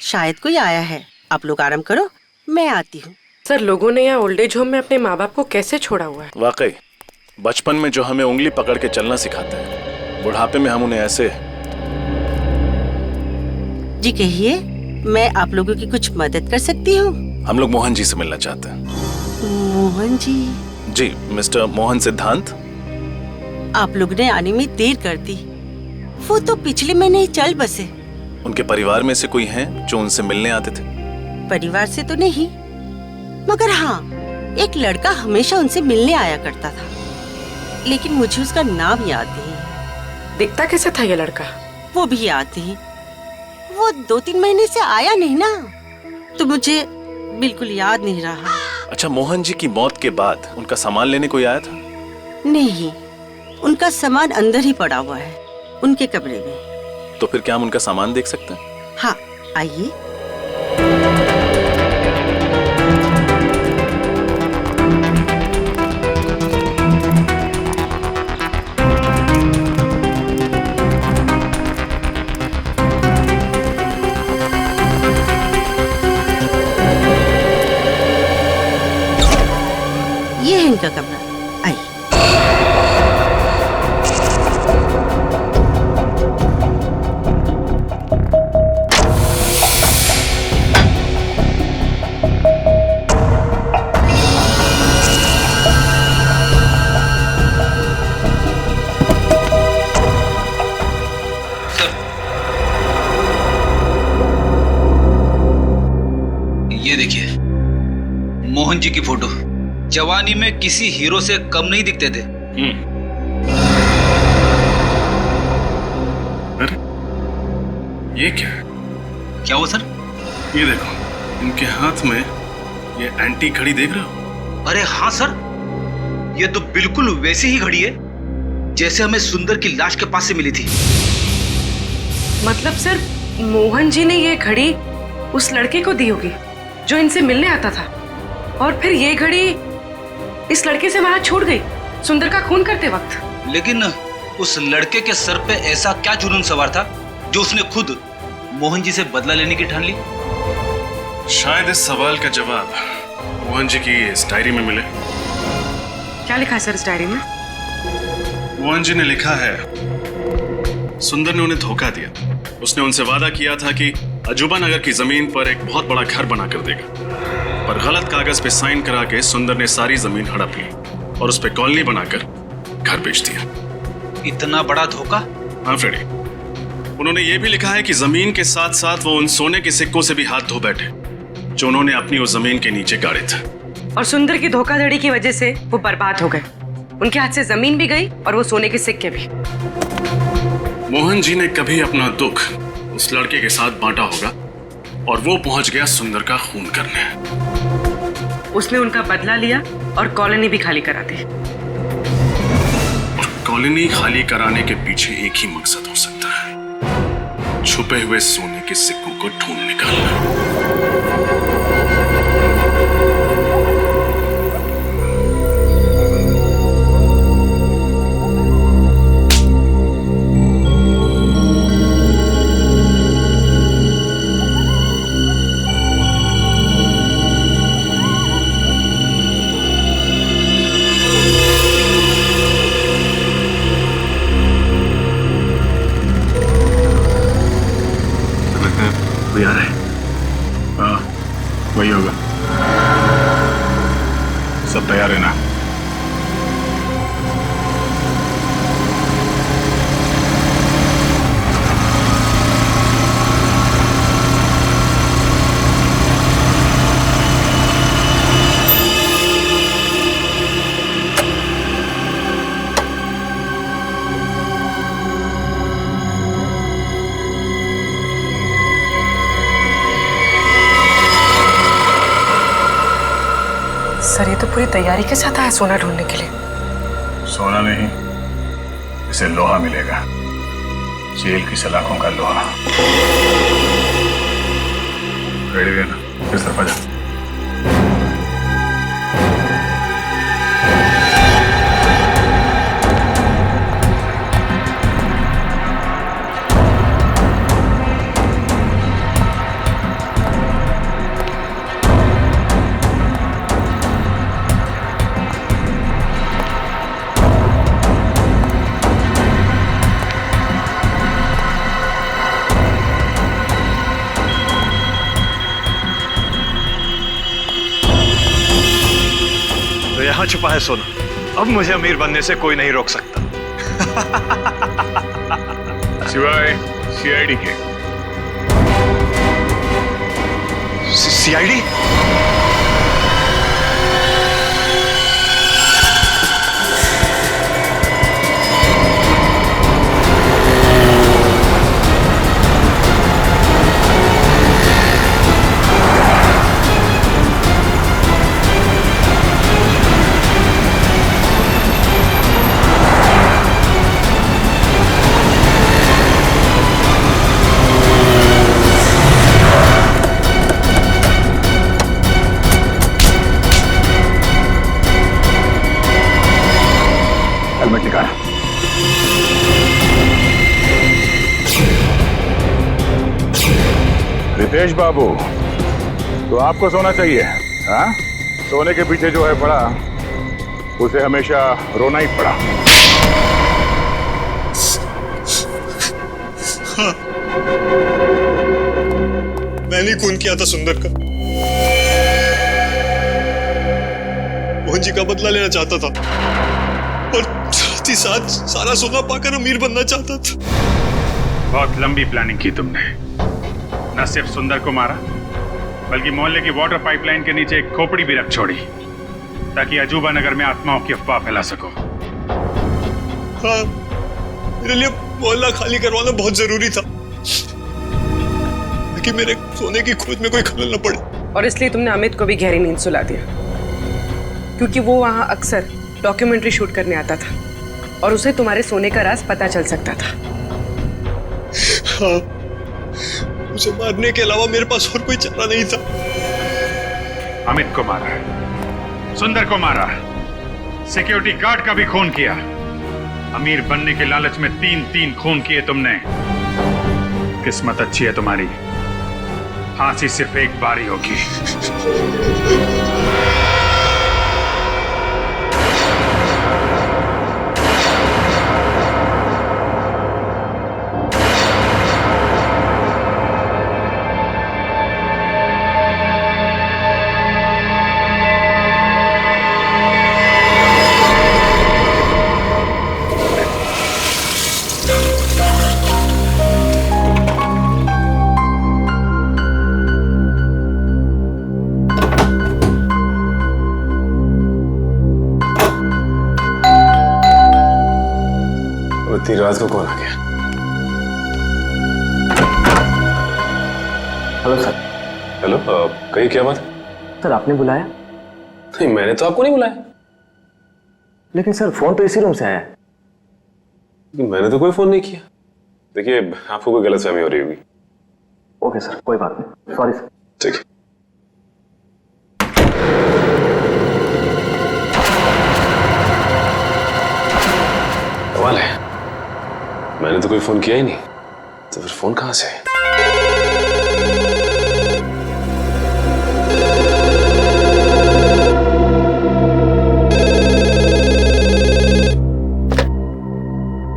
शायद कोई आया है, आप लोग आराम करो, मैं आती हूँ। सर, लोगों ने यहाँ ओल्ड एज होम में अपने माँ बाप को कैसे छोड़ा हुआ है? वाकई बचपन में जो हमें उंगली पकड़ के चलना सिखाते हैं, बुढ़ापे में हम उन्हें ऐसे। जी कहिए, मैं आप लोगों की कुछ मदद कर सकती हूँ? हम लोग मोहन जी से मिलना चाहते हैं। मोहन जी? जी, मिस्टर मोहन सिद्धांत। आप लोग ने आने में देर कर दी, वो तो पिछले महीने ही चल बसे। उनके परिवार में से कोई हैं जो उनसे मिलने आते थे? परिवार से तो नहीं, मगर हाँ, एक लड़का हमेशा उनसे मिलने आया करता था, लेकिन मुझे उसका नाम याद नहीं। दिखता कैसे था ये लड़का? वो भी याद नहीं, वो 2-3 महीने से आया नहीं ना, तो मुझे बिल्कुल याद नहीं रहा। अच्छा, मोहन जी की मौत के बाद उनका सामान लेने कोई आया था? नहीं, उनका सामान अंदर ही पड़ा हुआ है, उनके कमरे में। तो फिर क्या हम उनका सामान देख सकते हैं? हाँ, आइए। ये है इनका कमरा, आइए। ये देखिए, मोहन जी की फोटो। जवानी में किसी हीरो से कम नहीं दिखते थे। अरे ये क्या हुआ सर? ये देखो, इनके हाथ में ये एंटीक घड़ी देख रहे हो? अरे हाँ सर, ये तो बिल्कुल वैसी ही घड़ी है जैसे हमें सुंदर की लाश के पास से मिली थी। मतलब सर, मोहन जी ने ये घड़ी उस लड़के को दी होगी जो इनसे मिलने आता था, और फिर ये घड़ी इस लड़के से वहां छूट गई सुंदर का खून करते वक्त। लेकिन उस लड़के के सर पे ऐसा क्या जुनून सवार था जो उसने खुद मोहन जी से बदला लेने की ठान ली? शायद इस सवाल का जवाब मोहन जी की इस डायरी में मिले। क्या लिखा है सर इस डायरी में? मोहन जी ने लिखा है, सुंदर ने उन्हें धोखा दिया। उसने उनसे वादा किया था कि अजूबा नगर की जमीन पर एक बहुत बड़ा घर बना कर देगा, पर गलत कागज पे साइन करा के सुंदर ने सारी जमीन हड़प ली और उस पे कॉलोनी बनाकर घर बेच दिया। इतना बड़ा धोखा? हाँ फ्रेडी, उन्होंने ये भी लिखा है कि जमीन के साथ साथ वो उन सोने के सिक्कों से भी हाथ धो बैठे जो उन्होंने अपनी उस जमीन के नीचे गाड़े थे। और सुंदर की धोखाधड़ी की वजह से वो बर्बाद हो गए। उनके हाथ से जमीन भी गई और वो सोने के सिक्के भी। मोहन जी ने कभी अपना दुख उस लड़के के साथ बांटा होगा और वो पहुंच गया सुंदर का खून करने। उसने उनका बदला लिया और कॉलोनी भी खाली करा दी। और कॉलोनी खाली कराने के पीछे एक ही मकसद हो सकता है, छुपे हुए सोने के सिक्कों को ढूंढ निकालना। कोई आ रहा है? हाँ, वही होगा। सब तैयार है ना? सर, ये तो पूरी तैयारी के साथ आया सोना ढूंढने के लिए। सोना नहीं, इसे लोहा मिलेगा, जेल की सलाखों का लोहा। रेडी है ना? इस तरफ आ जा। यहाँ छुपा है सोना, अब मुझे अमीर बनने से कोई नहीं रोक सकता। सिवाय सीआईडी के। सीआईडी? हेलमेट निकाल। रितेश बाबू, तो आपको सोना चाहिए? हाँ, सोने के पीछे जो है पड़ा, उसे हमेशा रोना ही पड़ा। हाँ, मैंने खून किया था सुंदर का। मोहन जी का बदला लेना चाहता था और साथ ही साथ सारा सोना पाकर अमीर बनना चाहता था। बहुत लंबी प्लानिंग की तुमने। न सिर्फ सुंदर को मारा, बल्कि मोहल्ले की वाटर पाइपलाइन के नीचे एक खोपड़ी भी रख छोड़ी, ताकि अजूबा नगर में आत्माओं की अफवाह फैला सको। हाँ, मेरे लिए मोहल्ला खाली करवाना बहुत जरूरी था, ताकि मेरे सोने की खोज में कोई खलल न पड़े। और इसलिए तुमने अमित को भी गहरी नींद सुला दिया, क्योंकि वो वहां अक्सर डॉक्यूमेंट्री शूट करने आता था और उसे तुम्हारे सोने का राज पता चल सकता था। हाँ, उसे मारने के अलावा मेरे पास और कोई चारा नहीं था। अमित को मारा, सुंदर को मारा, सिक्योरिटी गार्ड का भी खून किया। अमीर बनने के लालच में 3-3 खून किए तुमने। किस्मत अच्छी है तुम्हारी, फांसी सिर्फ एक बार ही होगी। इतनी रात को कौन आ गया? Hello sir. हेलो, कहीं क्या बात? सर आपने बुलाया? नहीं, मैंने तो आपको नहीं बुलाया। लेकिन सर फोन तो इसी रूम से आया है। मैंने तो कोई फोन नहीं किया। देखिए, आपको कोई गलतफहमी हो रही होगी। ओके सर, कोई बात नहीं, सॉरी सर। ठीक है। कमाल है, मैंने तो कोई फोन किया ही नहीं, तो फिर फोन कहां से?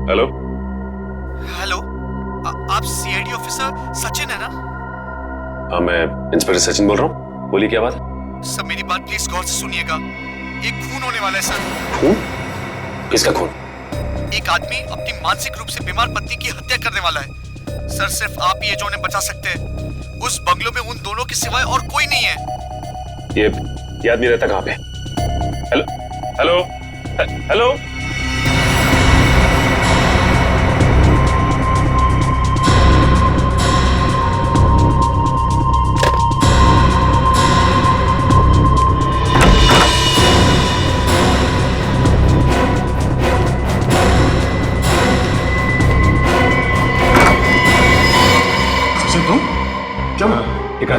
हेलो हेलो, आप सीआईडी ऑफिसर सचिन है ना? हाँ, मैं इंस्पेक्टर सचिन बोल रहा हूँ। बोलिए, क्या बात है? सर मेरी बात प्लीज गौर से सुनिएगा। एक खून होने वाला है सर। खून? किसका खून? एक आदमी अपनी मानसिक रूप से बीमार पत्नी की हत्या करने वाला है सर। सिर्फ आप ही है जो उन्हें बचा सकते हैं। उस बंगलों में उन दोनों के सिवाय और कोई नहीं है। ये आदमी रहता कहाँ पे? Hello hello hello.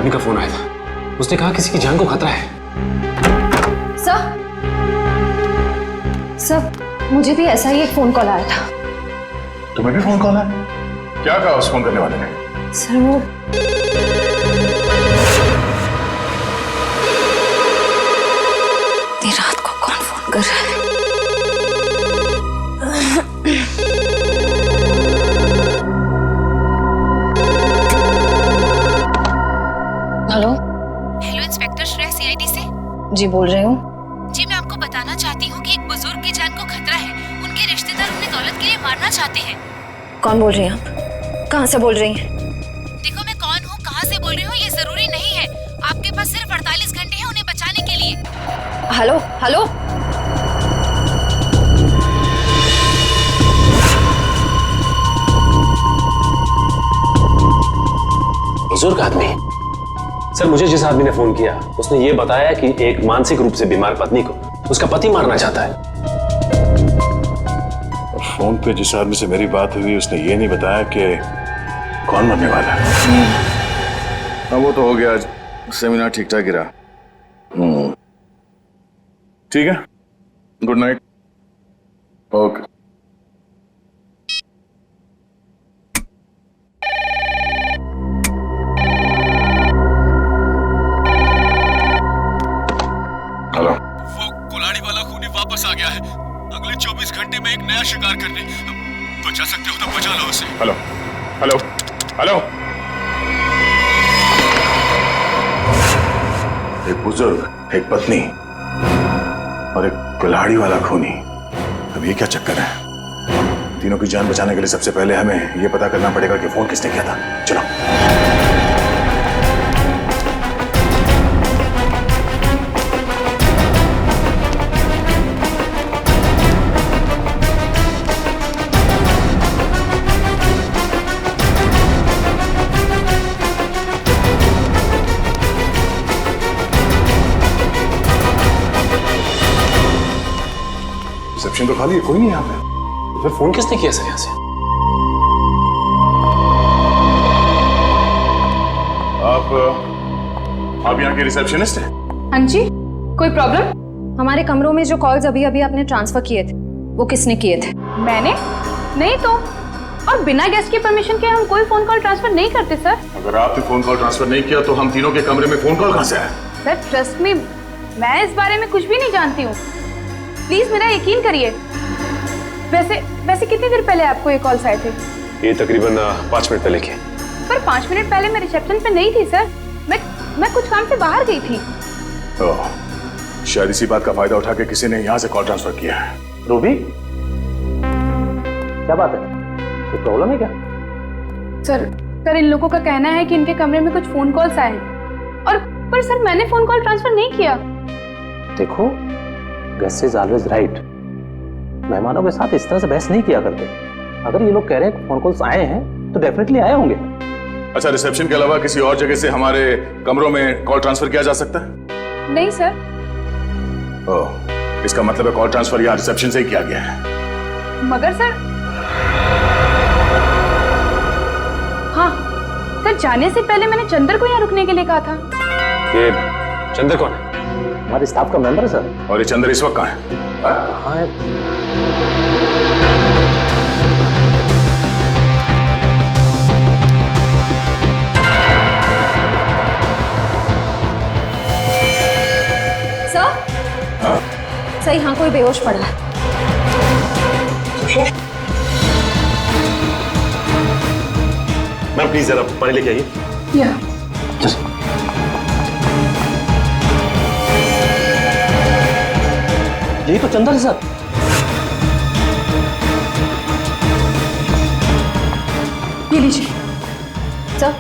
आदमी का फोन आया था। उसने कहा किसी की जान को खतरा है। सर मुझे भी ऐसा ही एक फोन कॉल आया था। तुम्हें भी फोन कॉल आया? क्या कहा उस फोन करने वाले ने? सर वो इतनी रात को कौन फोन कर रहा है? Hello hello inspector Shreya CID से। जी बोल रही हूँ। जी मैं आपको बताना चाहती हूँ कि एक बुजुर्ग की जान को खतरा है। उनके रिश्तेदार उन्हें दौलत के लिए मारना चाहते हैं। कौन बोल रही हैं आप? कहाँ से बोल रही हैं? देखो मैं कौन हूँ, कहाँ से बोल रही हूँ ये जरूरी नहीं है। आपके पास सिर्फ 48 घंटे हैं उन्हें बचाने के लिए। हेलो हेलो बुजुर्ग आदमी? सर मुझे जिस आदमी ने फोन किया उसने ये बताया कि एक मानसिक रूप से बीमार पत्नी को उसका पति मारना चाहता है। फोन पे जिस आदमी से मेरी बात हुई उसने ये नहीं बताया कि कौन मरने वाला है। हाँ वो तो हो गया, सेमिनार ठीक ठाक गिरा। ठीक है, गुड नाइट। ओके। हेलो, वो कुल्हाड़ी वाला खूनी वापस आ गया है। अगले 24 घंटे में एक नया शिकार करने। बचा सकते हो तो बचा लो उसे। Hello hello hello. एक बुजुर्ग, एक पत्नी और एक कुल्हाड़ी वाला खूनी। अब ये क्या चक्कर है? तीनों की जान बचाने के लिए सबसे पहले हमें ये पता करना पड़ेगा कि फोन किसने किया था। चलो। रिसेप्शन तो खाली है, कोई नहीं यहाँ पे। तो फिर फोन किसने किया सर यहाँ से? आप यहाँ के रिसेप्शनिस्ट हैं? हाँ जी, कोई प्रॉब्लम? हमारे कमरों में जो कॉल्स अभी अभी आपने ट्रांसफर किए थे वो किसने किए थे? मैंने नहीं तो, और बिना गेस्ट की परमिशन के हम कोई फोन कॉल ट्रांसफर नहीं करते सर। अगर आपने फोन कॉल ट्रांसफर नहीं किया तो हम तीनों के कमरे में फोन कॉल कहाँ से आया? सर ट्रस्ट मी, मैं इस बारे में कुछ भी नहीं जानती हूँ। प्लीज मेरा यकीन करिए। वैसे कितनी देर पहले आपको ये कॉल्स आए थे? ये तकरीबन 5 मिनट पहले किए। पर 5 मिनट पहले मैं रिसेप्शन पे नहीं थी सर। मैं कुछ काम से बाहर गई थी। शायद इसी बात का फायदा उठा के किसी ने यहाँ से कॉल ट्रांसफर किया है। रूबी, क्या बात है? कोई प्रॉब्लम है क्या? सर इन लोगों का कहना है कि इनके कमरे में कुछ फोन कॉल्स आए हैं और पर सर मैंने फोन कॉल ट्रांसफर नहीं किया। देखो, गेस्ट इज ऑलवेज राइट। मेहमानों के साथ इस तरह से बहस नहीं किया करते। अगर ये लोग कह रहे हैं फोन कॉल्स आए हैं तो डेफिनेटली आए होंगे। अच्छा, रिसेप्शन के अलावा किसी और जगह से हमारे कमरों में कॉल ट्रांसफर किया जा सकता है? नहीं सर। इसका मतलब है कॉल ट्रांसफर यहाँ रिसेप्शन से ही किया गया है। मगर सर, हाँ सर, जाने से पहले मैंने चंदर को यहाँ रुकने के लिए कहा था। ये चंदर कौन है? हमारे स्टाफ का मेंबर है सर। और ये चंदर इस वक्त कहाँ है? हाँ सर यहाँ कोई बेहोश पड़ा है। मैम प्लीज जरा पानी लेके आइए। यही तो चंदर है सर। ये लीजिए सर।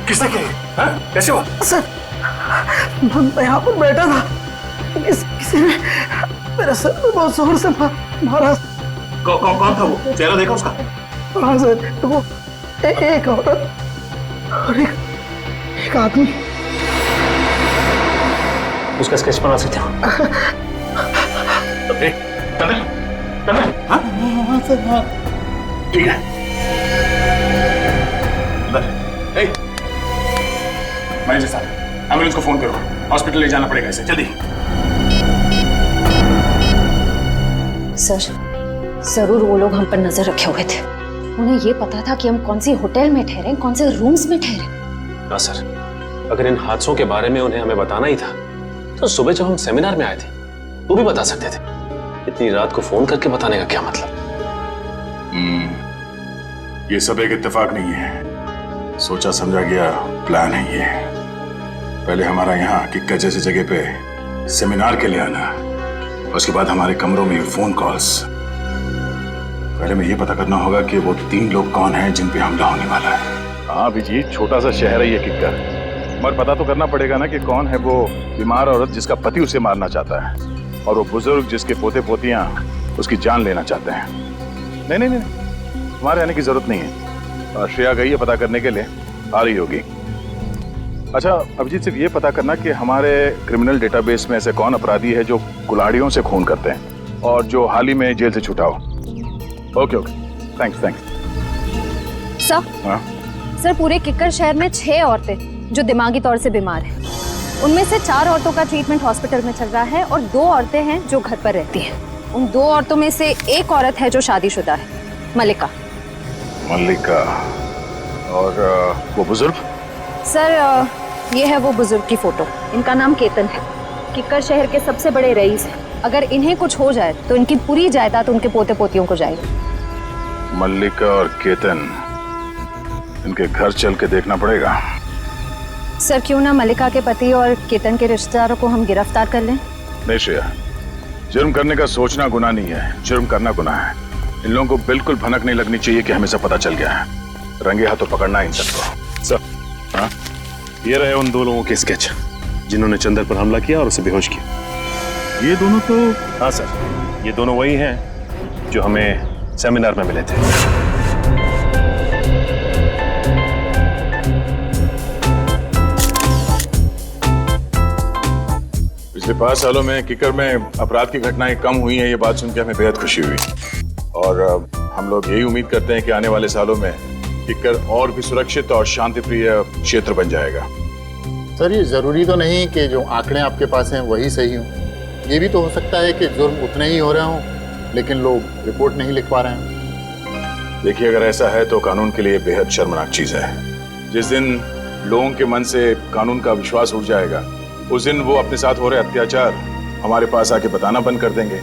किसने किया? कैसे हुआ? सर, मैं यहाँ पर बैठा था, किसी ने मेरे सर पे बहुत जोर से मारा। कौन था वो? चेहरा देखा उसका? हाँ सर, तो वो एक औरत और एक आदमी। उसका स्केच बना सकते हो? हाँ सर हाँ। ठीक है। मैनेजर साहब, एम्बुलेंस को फोन करो, हॉस्पिटल ले जाना पड़ेगा इसे, जल्दी। सर, जरूर वो लोग हम पर नजर रखे हुए थे। उन्हें ये पता था कि हम कौन सी होटल में ठहरे, कौन से रूम्स में ठहरे। हाँ सर, अगर इन हादसों के बारे में उन्हें हमें बताना ही था तो सुबह जब हम सेमिनार में आए थे तो भी बता सकते थे। इतनी रात को फोन करके बताने का क्या मतलब? ये सब एक इत्तेफाक नहीं है, सोचा समझा गया प्लान है ये। पहले हमारा यहाँ किक्कर जैसी जगह पे सेमिनार के लिए आना, उसके बाद हमारे कमरों में फोन कॉल्स। पहले में ये पता करना होगा कि वो 3 लोग कौन हैं जिन पे हमला होने वाला है। हाँ अभिजीत, छोटा सा शहर है ये किक्कर, मगर पता तो करना पड़ेगा ना कि कौन है वो बीमार औरत जिसका पति उसे मारना चाहता है, और वो बुजुर्ग जिसके पोते पोतियां उसकी जान लेना चाहते हैं। नहीं नहीं नहीं, तुम्हारे आने की जरूरत नहीं है। श्रेया गई है पता करने के लिए, आ रही होगी। अच्छा अभिजीत, सिर्फ ये पता करना कि हमारे क्रिमिनल डेटाबेस में ऐसे कौन अपराधी है जो कुल्हाड़ियों से खून करते हैं और जो हाल ही में जेल से छूटा हो। Okay okay, thanks thanks. Sir, हाँ सर पूरे किक्कर शहर में 6 औरतें जो दिमागी तौर से बीमार हैं। उनमें से 4 औरतों का ट्रीटमेंट हॉस्पिटल में चल रहा है और 2 औरतें हैं जो घर पर रहती हैं। उन 2 औरतों में से एक औरत है जो शादीशुदा है, मल्लिका। मल्लिका और वो बुजुर्ग? सर ये है वो बुजुर्ग की फोटो। इनका नाम केतन है, किक्कर शहर के सबसे बड़े रईस हैं। अगर इन्हें कुछ हो जाए तो इनकी पूरी जायदाद उनके पोते पोतियों को जाएगी। मल्लिका और केतन, इनके घर चल के देखना पड़ेगा। सर क्यों ना मल्लिका के पति और केतन के रिश्तेदारों को हम गिरफ्तार कर लें? नहीं श्रेया, जुर्म करने का सोचना गुनाह नहीं है, जुर्म करना गुनाह है। इन लोगों को बिल्कुल भनक नहीं लगनी चाहिए कि हमें सब पता चल गया है। रंगे हाथों पकड़ना इन सबको। सर हाँ, ये रहे उन 2 लोगों के स्केच जिन्होंने चंदर पर हमला किया और उसे बेहोश किया। ये दोनों तो? हाँ सर, ये दोनों वही हैं जो हमें सेमिनार में मिले थे। पिछले 5 सालों में किक्कर में अपराध की घटनाएं कम हुई हैं, ये बात सुनकर हमें बेहद खुशी हुई। और हम लोग यही उम्मीद करते हैं कि आने वाले सालों में किक्कर और भी सुरक्षित और शांतिप्रिय क्षेत्र बन जाएगा। सर ये जरूरी तो नहीं कि जो आंकड़े आपके पास हैं वही सही हों। ये भी तो हो सकता है कि जुर्म उतने ही हो रहे हों लेकिन लोग रिपोर्ट नहीं लिख पा रहे हैं। देखिए, अगर ऐसा है तो कानून के लिए बेहद शर्मनाक चीज है। जिस दिन लोगों के मन से कानून का विश्वास उठ जाएगा, उस दिन वो अपने साथ हो रहे अत्याचार हमारे पास आके बताना बंद कर देंगे,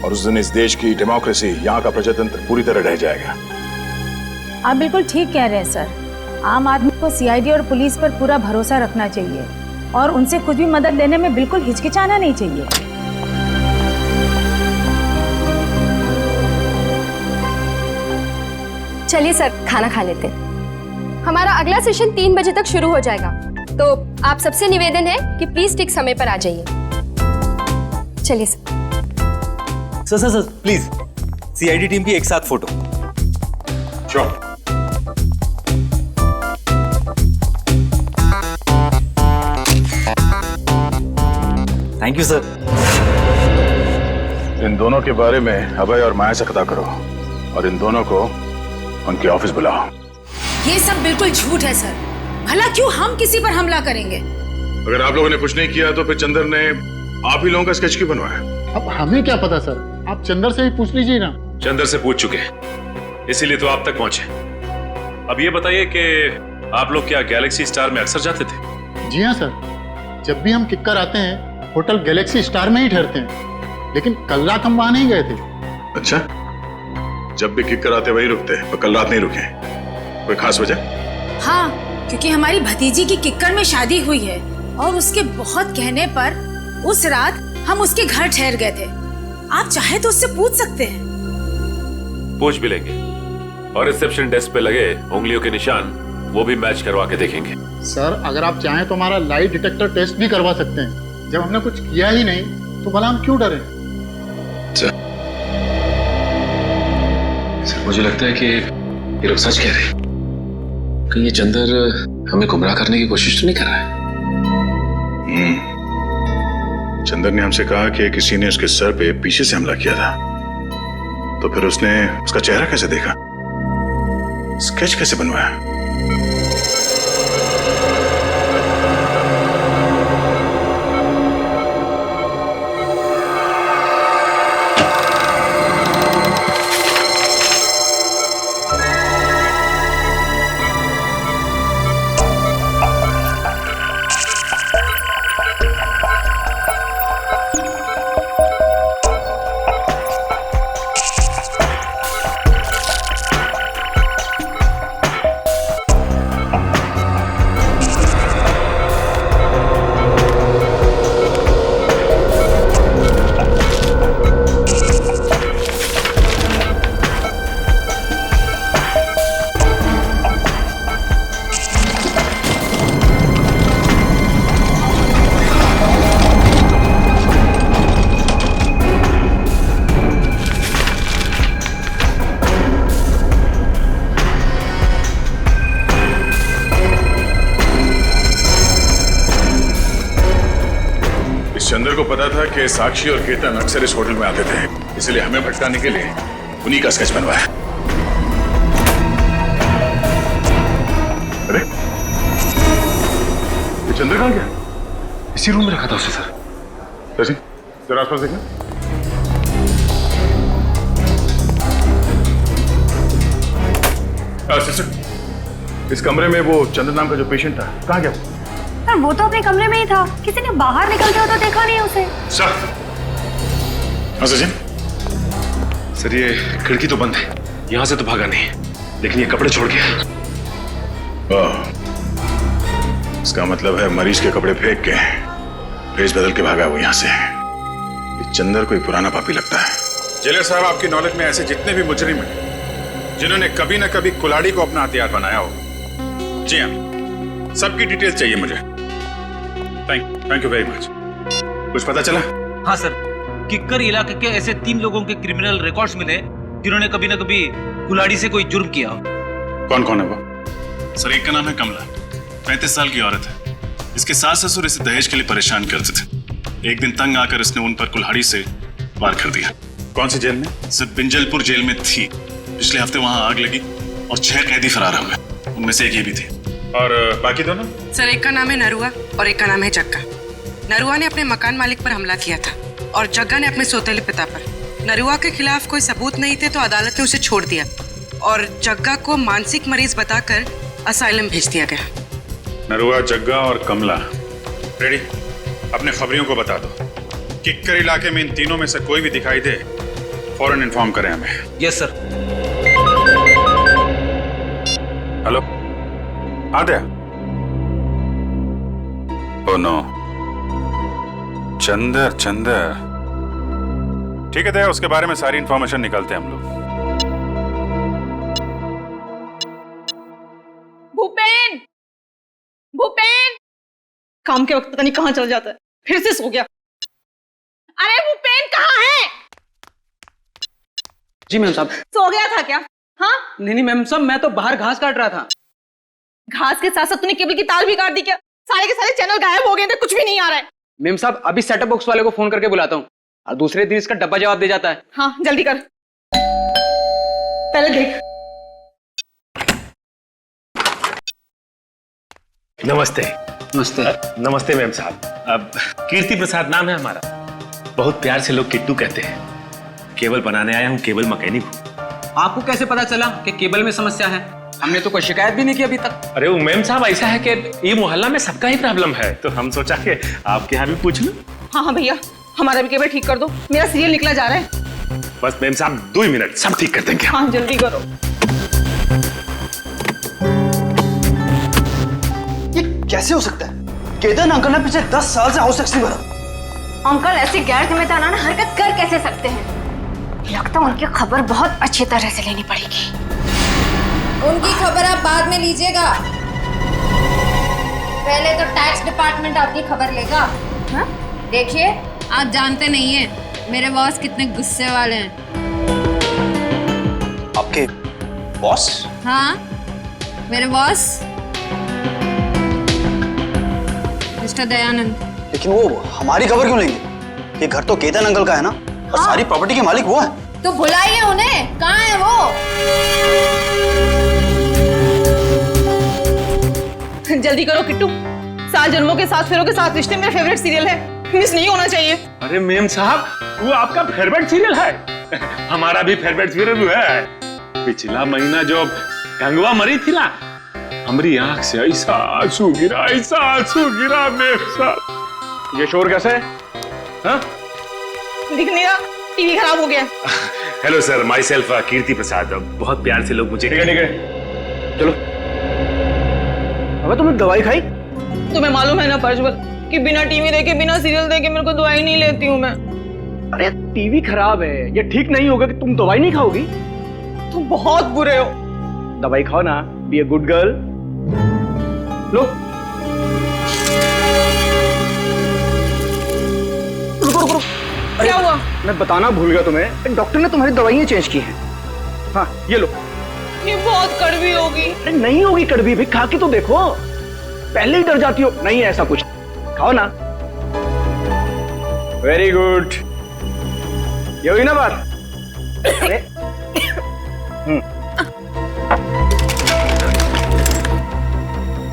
और उस दिन इस देश की डेमोक्रेसी, यहाँ का प्रजातंत्र पूरी तरह ढह जाएगा। आप बिल्कुल ठीक कह रहे हैं सर। आम आदमी को सीआईडी और पुलिस पर पूरा भरोसा रखना चाहिए और उनसे कुछ भी मदद लेने में बिल्कुल हिचकिचाना नहीं चाहिए। चलिए सर, खाना खा लेते हैं। हमारा अगला सेशन 3 बजे तक शुरू हो जाएगा, तो आप सबसे निवेदन है कि प्लीज ठीक समय पर आ जाइए। चलिए sir. Sir please, CID team की एक साथ फोटो। श्योर। Thank you sir. इन दोनों के बारे में अभय और माया से पता करो, और इन दोनों को उनके ऑफिस बुलाओ। ये सब बिल्कुल झूठ है सर। भला क्यों हम किसी पर हमला करेंगे? अगर आप लोगों ने कुछ नहीं किया तो फिर चंदर ने आप ही लोगों का स्केच क्यों बनवाया? अब हमें क्या पता सर, आप चंदर से ही पूछ लीजिए ना। चंदर से पूछ चुके हैं, इसीलिए तो आप तक पहुंचे। अब ये बताइए कि आप लोग क्या गैलेक्सी स्टार में अक्सर जाते थे? जी हाँ सर, जब भी हम किक्कर आते हैं होटल गैलेक्सी स्टार में ही ठहरते हैं, लेकिन कल रात हम वहां नहीं गए थे। अच्छा, जब भी किक्कर आते वही रुकते, पर कल रात नहीं रुके? कोई खास वजह? हाँ, क्योंकि हमारी भतीजी की किक्कर में शादी हुई है और उसके बहुत कहने पर उस रात हम उसके घर ठहर गए थे। आप चाहे तो उससे पूछ सकते हैं। पूछ भी लेंगे, और रिसेप्शन डेस्क पे लगे उंगलियों के निशान वो भी मैच करवा के देखेंगे। सर अगर आप चाहें तो हमारा लाई डिटेक्टर टेस्ट भी करवा सकते हैं। जब हमने कुछ किया ही नहीं तो भला हम क्यों डरे? सर मुझे लगता है कि ये लोग सच कह रहे हैं। कहीं ये चंदर हमें गुमराह करने की कोशिश तो नहीं कर रहा है? चंदर ने हमसे कहा कि किसी ने उसके सर पे पीछे से हमला किया था। तो फिर उसने उसका चेहरा कैसे देखा, स्केच कैसे बनवाया? चंद्र को पता था कि साक्षी और केतन अक्सर इस होटल में आते थे, इसलिए हमें भटकाने के लिए उन्हीं का स्केच बनवाया। अरे ये चंद्र कहाँ गया? इसी रूम में रखा था उसे सर। सचिन जरा आसपास देखना। सिस्टर, इस कमरे में वो चंद्र नाम का जो पेशेंट था कहाँ गया? सर वो तो अपने कमरे में ही था, किसी ने बाहर निकलते हो तो देखा नहीं उसे। सर, हाँ सचिन। सर ये खिड़की तो बंद है, यहां से तो भागा नहीं, लेकिन ये कपड़े छोड़ गया। इसका मतलब है मरीज के कपड़े फेंक के भेष बदल के भागा वो यहां से। ये चंदर कोई पुराना पापी लगता है। जेलर साहब, आपकी नॉलेज में ऐसे जितने भी मुजरिम हैं जिन्होंने कभी ना कभी कुल्हाड़ी को अपना हथियार बनाया हो, जी हाँ, सबकी डिटेल्स चाहिए मुझे। Thank you very much. कुछ पता चला? हाँ सर, किक्कर इलाके के ऐसे 3 लोगों के क्रिमिनल रिकॉर्ड्स मिले जिन्होंने कभी ना कभी कुल्हाड़ी से कोई जुर्म किया। कौन कौन है वो? सर एक का नाम है कमला, 35 साल की औरत है। इसके सास ससुर इसे दहेज के लिए परेशान करते थे। एक दिन तंग आकर इसने उन पर कुल्हाड़ी से वार कर दिया। कौन सी जेल में? सर बिंजलपुर जेल में थी। पिछले हफ्ते वहां आग लगी और 6 कैदी फरार हो गए, उनमें से एक ये भी थी। और बाकी दोनों? सर एक का नाम है नरुआ और एक का नाम है जग्गा। नरुआ ने अपने मकान मालिक पर हमला किया था और जग्गा ने अपने सौतेले पिता पर। नरुआ के खिलाफ कोई सबूत नहीं थे तो अदालत ने उसे छोड़ दिया और जग्गा को मानसिक मरीज बताकर असाइलम भेज दिया गया। नरुआ, जग्गा और कमला रेडी? अपने खबरियों को बता दो, किक्कर इलाके में इन तीनों में से कोई भी दिखाई दे फौरन इन्फॉर्म करें हमें। Yes sir. हेलो, हाँ दया। Oh no, Chandar. ठीक है दया, उसके बारे में सारी इंफॉर्मेशन निकालते हैं हम लोग। भूपेन काम के वक्त पता नहीं कहाँ चल जाता है, फिर से सो गया। अरे भूपेन कहाँ है? जी मैम साहब। सो गया था क्या? हाँ नहीं मैम साहब, मैं तो बाहर घास काट रहा था। घास के साथ साथ तूने केबल की तार भी काट दी क्या? सारे के सारे चैनल गायब हो गए थे, कुछ भी नहीं आ रहा है। मैम साहब अभी सेटअप बॉक्स वाले को फोन करके बुलाता हूँ और दूसरे दिन इसका डब्बा जवाब दे जाता है। हाँ जल्दी कर, पहले देख। नमस्ते। नमस्ते। नमस्ते मैम साहब। अब कीर्ति प्रसाद नाम है हमारा, बहुत प्यार से लोग किट्टू कहते हैं। केबल बनाने आया हूँ, केबल मैकेनिक हूँ। आपको कैसे पता चला कि केबल में समस्या है? हमने तो कोई शिकायत भी नहीं की अभी तक। अरे मैम साहब, ऐसा है कि ये मोहल्ला में सबका ही प्रॉब्लम है, तो हम सोचा कि आपके यहाँ भी पूछ लूं। हाँ भैया, हमारा भी केबल ठीक कर दो, मेरा सीरियल निकला जा रहा है। बस मैम साहब 2 मिनट, सब ठीक कर देंगे। हाँ जल्दी करो। ये कैसे हो सकता है? केतन अंकल ने पिछले 10 साल से हाउस टैक्स नहीं भरा। अंकल ऐसी गैर जिम्मेदाराना हरकत कर कैसे सकते हैं? लगता है उनकी खबर बहुत अच्छी तरह से लेनी पड़ेगी। उनकी खबर आप बाद में लीजिएगा, पहले तो टैक्स डिपार्टमेंट आपकी खबर लेगा। हाँ? देखिए, आप जानते नहीं हैं मेरे बॉस कितने गुस्से वाले हैं। आपके बॉस? हाँ, मेरे बॉस मिस्टर दयानंद। लेकिन वो हमारी खबर क्यों लेंगे? ये घर तो केतन अंकल का है ना, और सारी प्रॉपर्टी के मालिक वो है। तो बुलाइए उन्हें, कहाँ है वो? जल्दी करो किट्टू, 7 जन्मों के 7 फेरों के 7 रिश्ते मेरा फेवरेट सीरियल है, मिस नहीं होना चाहिए। अरे मेम साहब, वो आपका फेवरेट सीरियल है? हमारा भी फेवरेट सीरियल है। पिछला महीना जो गंगवा मरी थी ना, हमारी आंख से ऐसा आंसू गिरा मेम साहब। ये शोर कैसे है? हाँ? दिख नहीं रहा, टीवी खराब हो गया। हेलो सर, माई सेल्फ कीर्ति प्रसाद। बहुत प्यार से लोग मुझे ठीक है चलो। अबे तुमने दवाई खाई? तुम्हें मालूम है ना प्रज्वल कि बिना टीवी देखे, बिना सीरियल देखे मेरे को दवाई नहीं लेती हूँ मैं। अरे टीवी खराब है, ये ठीक नहीं होगा कि तुम दवाई नहीं खाओगी। तुम बहुत बुरे हो। दवाई खाओ ना, बी ए गुड गर्ल। लो रुको। क्या हुआ? मैं बताना भूल गया तुम्हें, डॉक्टर ने तुम्हारी दवाइयाँ चेंज की हैं। हाँ ये लो। ये बहुत कड़वी होगी। अरे नहीं होगी कड़वी, भाई खा के तो देखो, पहले ही डर जाती हो। नहीं है ऐसा कुछ, खाओ ना। वेरी गुड, ये हुई ना बात। अरे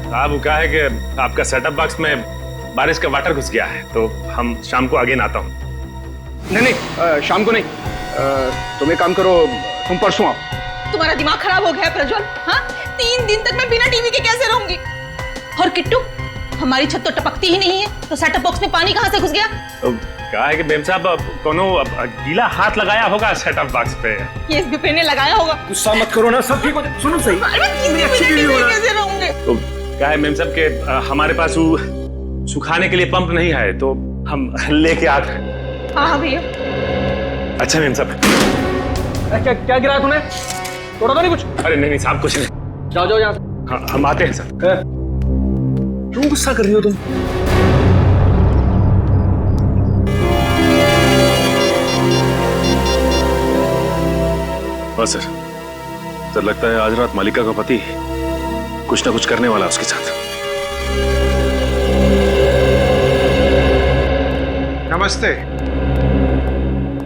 साहब, वो क्या है कि आपका सेटअप बॉक्स में बारिश का वाटर घुस गया है, तो हम शाम को आगे ना आता हूँ। नहीं शाम को नहीं, तुम एक काम करो, तुम परसों आओ। तुम्हारा दिमाग खराब हो गया है प्रज्वल? हाँ, 3 दिन तक मैं बिना टीवी के कैसे रहूंगी? और किट्टू, हमारी छत तो टपकती ही नहीं है, तो सेटअप बॉक्स में पानी कहाँ से घुस गया? तो क्या है कि मेम साहब, कोनो गीला हाथ लगाया होगा सेटअप बॉक्स पे। ये SBP ने लगाया होगा। गुस्सा मत करो ना, सब ठीक हो जाए। सुनो सही, कैसे रहूंगे? तो क्या है मेम साहब के हमारे पास वो सुखाने के लिए पंप नहीं है, तो हम लेके आते हैं। हाँ भैया। अच्छा मेम साहब। क्या गिराया तूने? तोड़ा तो नहीं कुछ? अरे नहीं साहब, कुछ नहीं। जाओ यहाँ से। हाँ, हम आते हैं सर। क्यों गुस्सा कर रही हो तुम? बस सर लगता है आज रात मालिका का पति कुछ ना कुछ करने वाला है उसके साथ। नमस्ते,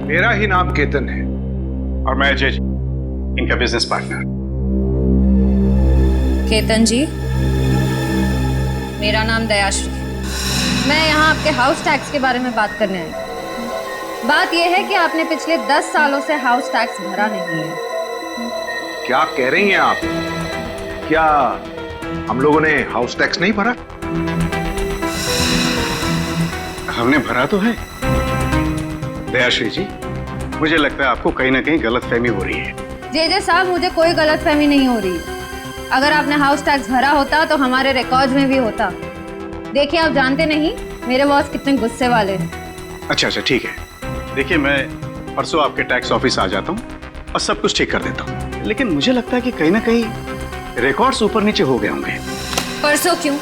मेरा ही नाम केतन है और मैं अजय, इनका बिजनेस पार्टनर। केतन जी, मेरा नाम दयाश्री। मैं यहाँ आपके हाउस टैक्स के बारे में बात करने आई। बात यह है कि आपने पिछले 10 सालों से हाउस टैक्स भरा नहीं है। क्या कह रही हैं आप? क्या हम लोगों ने हाउस टैक्स नहीं भरा? हमने भरा तो है। दयाश्री जी, मुझे लगता है आपको कहीं ना कहीं गलतफहमी हो रही है। जे साहब, मुझे कोई गलतफहमी नहीं हो रही। अगर आपने हाउस टैक्स भरा होता तो हमारे रिकॉर्ड्स में भी होता। देखिए, आप जानते नहीं मेरे बॉस कितने गुस्से वाले हैं। अच्छा ठीक है। देखिए, मैं परसों आपके टैक्स ऑफिस आ जाता हूँ और सब कुछ ठीक कर देता हूँ, लेकिन मुझे लगता है कि कहीं ना कहीं रिकॉर्ड्स ऊपर नीचे हो गए होंगे। परसों क्यों,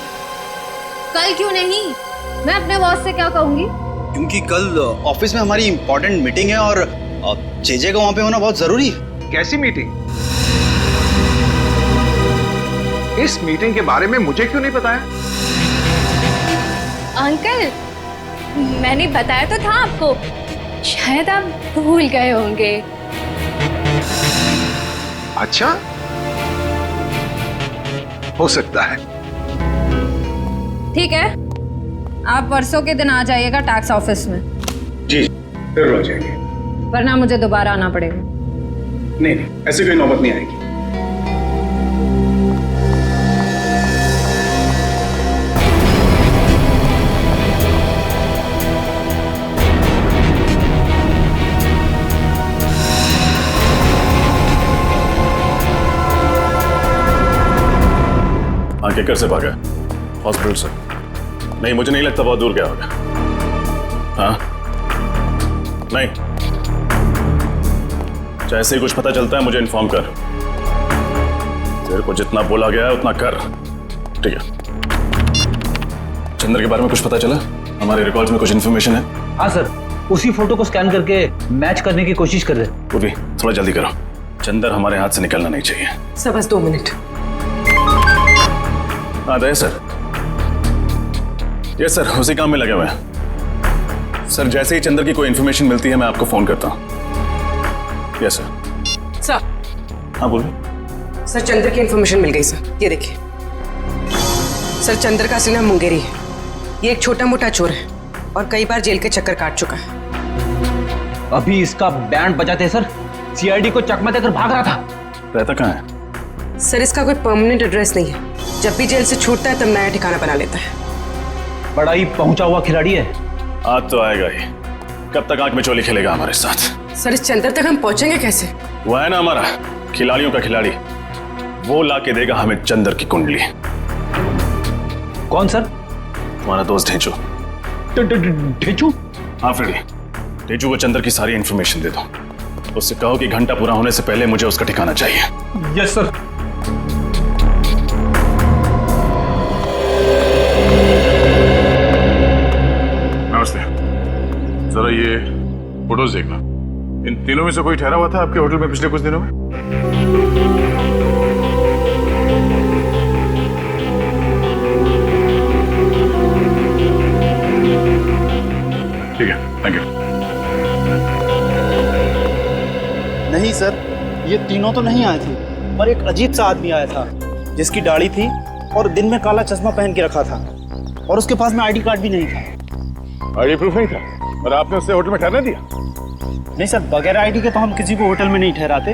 कल क्यों नहीं? मैं अपने बॉस से क्या कहूंगी? क्योंकि कल ऑफिस में हमारी इंपॉर्टेंट मीटिंग है और जेजे का वहां पे होना बहुत जरूरी है। कैसी मीटिंग? इस मीटिंग के बारे में मुझे क्यों नहीं बताया? अंकल, मैंने बताया तो था आपको, शायद आप भूल गए होंगे। अच्छा, हो सकता है। ठीक है, आप परसों के दिन आ जाइएगा टैक्स ऑफिस में। जी जरूर आ जाएंगे। वरना मुझे दोबारा आना पड़ेगा। नहीं, ऐसी कोई नौबत नहीं आएगी। केकर से भागा? हॉस्पिटल से? नहीं, मुझे नहीं लगता, बहुत दूर गया होगा। हाँ नहीं, जैसे ही कुछ पता चलता है मुझे इन्फॉर्म कर। तेरे को जितना बोला गया है उतना कर, ठीक है? चंद्र के बारे में कुछ पता चला? हमारे रिकॉर्ड्स में कुछ इन्फॉर्मेशन है? हाँ सर, उसी फोटो को स्कैन करके मैच करने की कोशिश कर रहे। पूर्वी, थोड़ा जल्दी करो, चंदर हमारे हाथ से निकलना नहीं चाहिए। सर बस 2 मिनट। हाँ दया सर। यस सर, उसी काम में लगे हुए हैं। सर जैसे ही चंदर की कोई इन्फॉर्मेशन मिलती है मैं आपको फोन करता हूँ। Yes sir. सर। हाँ बोलिए। सर चंद्र की इन्फॉर्मेशन मिल गई सर, ये देखिए। सर चंद्र का असली नाम मुंगेरी है। ये एक छोटा मोटा चोर है और कई बार जेल के चक्कर काट चुका है। अभी इसका बैंड बजाते सर, सीआईडी को चकमा देकर भाग रहा था। रहता कहाँ है? सर इसका कोई परमानेंट एड्रेस नहीं है। जब भी जेल से छूटता है तब नया ठिकाना बना लेता है। बड़ा ही पहुंचा हुआ खिलाड़ी है। आज तो आएगा ही। कब तक आंख में चोली खेलेगा हमारे साथ? सर इस चंद्र तक हम पहुंचेंगे कैसे? वो है ना हमारा खिलाड़ियों का खिलाड़ी, वो ला के देगा हमें चंद्र की कुंडली। कौन सर? तुम्हारा दोस्त ढेंचू। ढेंचू? हाँ फ्रेडी, ढेंचू को चंद्र की सारी इंफॉर्मेशन दे दो। उससे कहो कि घंटा पूरा होने से पहले मुझे उसका ठिकाना चाहिए। Yes sir. नमस्ते। जरा ये फोटोज देखना। इन तीनों में से कोई ठहरा हुआ था आपके होटल में पिछले कुछ दिनों में? ठीक है, थैंक यू। नहीं सर, ये तीनों तो नहीं आए थे, पर एक अजीब सा आदमी आया था जिसकी दाढ़ी थी और दिन में काला चश्मा पहन के रखा था और उसके पास में आईडी कार्ड भी नहीं था। आईडी प्रूफ नहीं था और आपने उससे होटल में ठहरने दिया? नहीं सर, बगैर आईडी के तो हम किसी को होटल में नहीं ठहराते।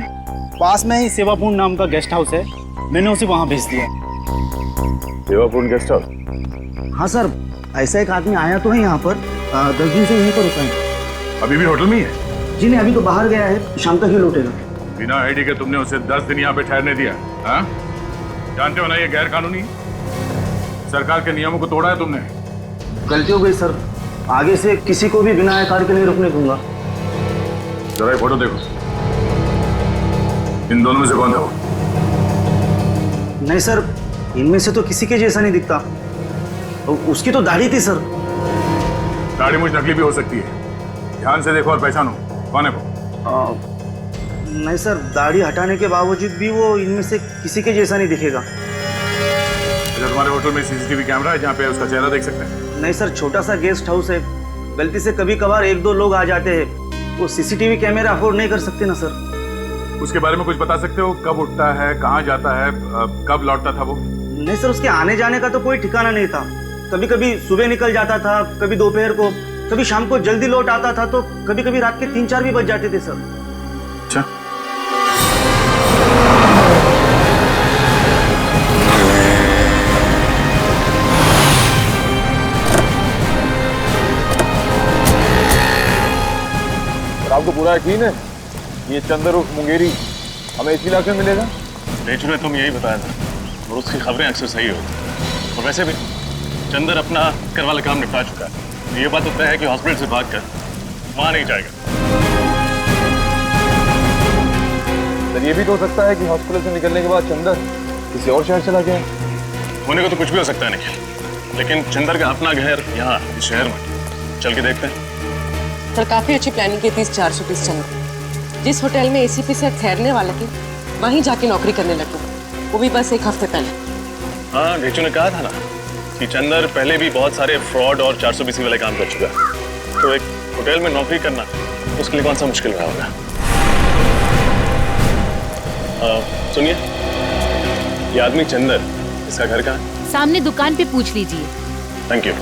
पास में ही सेवापूर्ण नाम का गेस्ट हाउस है, मैंने उसे वहाँ भेज दिया। सेवापूर्ण गेस्ट हाउस? हाँ सर, ऐसा एक आदमी आया तो है यहाँ पर, 10 दिन से यहीं पर रुका है। अभी भी होटल में ही है? जी नहीं, अभी तो बाहर गया है, शाम तक ही लौटेगा। बिना आईडी के तुमने उसे 10 दिन यहाँ पे ठहरने दिया? हाँ? जानते हो ना ये गैर कानूनी है। सरकार के नियमों को तोड़ा है तुमने। गलती हो गई सर, आगे से किसी को भी बिना आय कार्ड के नहीं रुकने दूंगा। जरा ये फोटो देखो, इन दोनों में से कौन था वो? नहीं सर, इनमें से तो किसी के जैसा नहीं दिखता। उसकी तो दाढ़ी थी सर। दाढ़ी मुझ नकली भी हो सकती है, ध्यान से देखो और पहचानो कौन है वो। नहीं सर, दाढ़ी हटाने के बावजूद भी वो इनमें से किसी के जैसा नहीं दिखेगा। अच्छा, तुम्हारे होटल में सीसीटीवी कैमरा है जहाँ पे उसका चेहरा देख सकते हैं? नहीं सर, छोटा सा गेस्ट हाउस है, गलती से कभी कभार 1-2 लोग आ जाते हैं, वो सीसीटीवी कैमरा अफोर्ड नहीं कर सकते ना सर। उसके बारे में कुछ बता सकते हो? कब उठता है, कहाँ जाता है, कब लौटता था वो? नहीं सर, उसके आने जाने का तो कोई ठिकाना नहीं था। कभी कभी सुबह निकल जाता था, कभी दोपहर को, कभी शाम को जल्दी लौट आता था, तो कभी कभी रात के 3-4 भी बज जाते थे सर। अच्छा, आपको पूरा यकीन है ये चंद्र उर्फ मुंगेरी हमें इसी इलाके में मिलेगा? ढेंचू ने तुम यही बताया था और उसकी खबरें अक्सर सही होती। और वैसे भी चंद्र अपना कर वाला काम निपटा चुका है। ये बात तो तय है कि हॉस्पिटल से भागकर वहां नहीं जाएगा। सर, ये भी तो हो सकता है कि हॉस्पिटल से निकलने के बाद चंद्र किसी और शहर चला गया। होने को तो कुछ भी हो सकता है निखिल, लेकिन चंद्र का अपना घर यहाँ इस शहर में, चल के देखते हैं। सर काफी अच्छी प्लानिंग की थी इस 420 चंद्र। जिस होटल में एसीपी सर ठहरने वाले थे वहीं जाके नौकरी करने लगे, वो भी बस 1 हफ्ते पहले। हाँ, ढेंचू ने कहा था ना कि चंद्र पहले भी बहुत सारे फ्रॉड और 420 वाले काम कर चुका है, तो एक होटल में नौकरी करना उसके लिए कौन सा मुश्किल रहा होगा। सुनिए, ये आदमी चंद्र, इसका घर कहाँ है? सामने दुकान पे पूछ लीजिए। Thank you.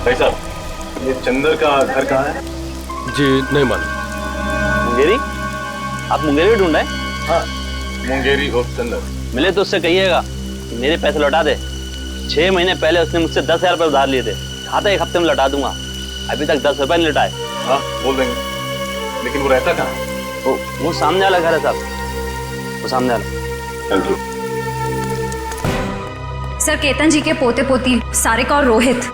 भाई साहब, ये चंद्र का घर कहाँ है? जी नहीं मालूम। मुंगेरी? आप मुंगेरी ढूंढ रहे हैं? हाँ, मुंगेरी और चंद्र। मिले तो उससे कहिएगा कि मेरे पैसे लौटा दे। 6 महीने पहले उसने मुझसे 10,000 रुपये उधार लिए थे, कहा था 1 हफ्ते में लौटा दूंगा। अभी तक 10 रुपये नहीं लौटाए। हाँ, बोल देंगे। लेकिन वो रहता कहाँ? वो सामने वाला घर है साहब, वो सामने वाला। Thank you. सर, केतन जी के पोते पोती सारिका और रोहित,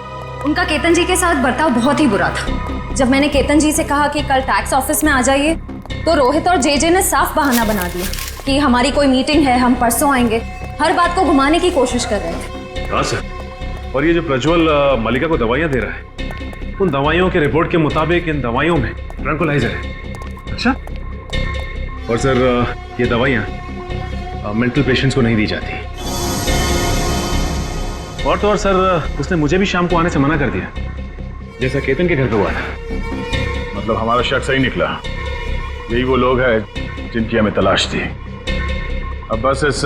उनका केतन जी के साथ बर्ताव बहुत ही बुरा था। जब मैंने केतन जी से कहा कि कल टैक्स ऑफिस में आ जाइए, तो रोहित और जेजे ने साफ बहाना बना दिया कि हमारी कोई मीटिंग है, हम परसों आएंगे। हर बात को घुमाने की कोशिश कर रहे थे। हाँ सर, और ये जो प्रज्वल मलिका को दवाइयाँ दे रहा है, उन दवाइयों के रिपोर्ट के मुताबिक इन दवाइयों में ट्रैंकुलाइजर है। अच्छा, और सर ये दवाइयाँ मेंटल पेशेंट्स को नहीं दी जाती। और तो और सर, उसने मुझे भी शाम को आने से मना कर दिया, जैसा केतन के घर पे हुआ था। मतलब हमारा शक सही निकला, यही वो लोग हैं जिनकी हमें तलाश थी। अब बस इस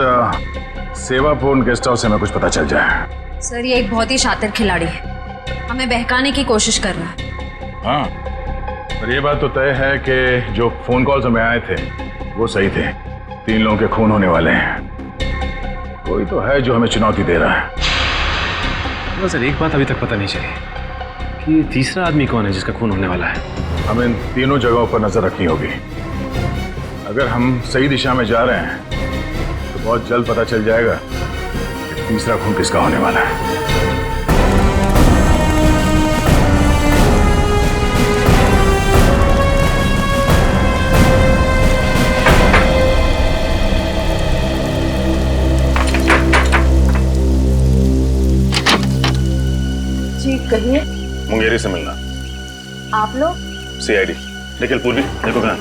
सेवापूर्ण गेस्ट हाउस से हमें कुछ पता चल जाए। सर, ये एक बहुत ही शातिर खिलाड़ी है, हमें बहकाने की कोशिश कर रहा है। हाँ, पर ये बात तो तय है कि जो फोन कॉल्स हमें आए थे वो सही थे। 3 लोगों के खून होने वाले हैं। कोई तो है जो हमें चुनौती दे रहा है। तो सर, एक बात अभी तक पता नहीं चली कि तीसरा आदमी कौन है जिसका खून होने वाला है। हमें इन तीनों जगहों पर नजर रखनी होगी। अगर हम सही दिशा में जा रहे हैं तो बहुत जल्द पता चल जाएगा कि तीसरा खून किसका होने वाला है। जी कहिए। मुंगेरी से मिलना। आप लोग? सीआईडी। निखिल, पूर्वी, देखो कहाँ।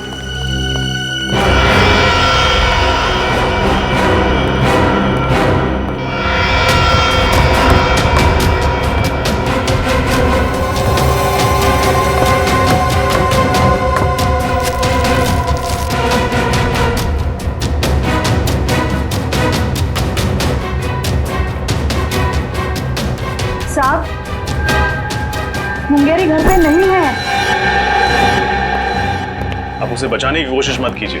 साहब, मुंगेरी घर पे नहीं है। आप उसे बचाने की कोशिश मत कीजिए।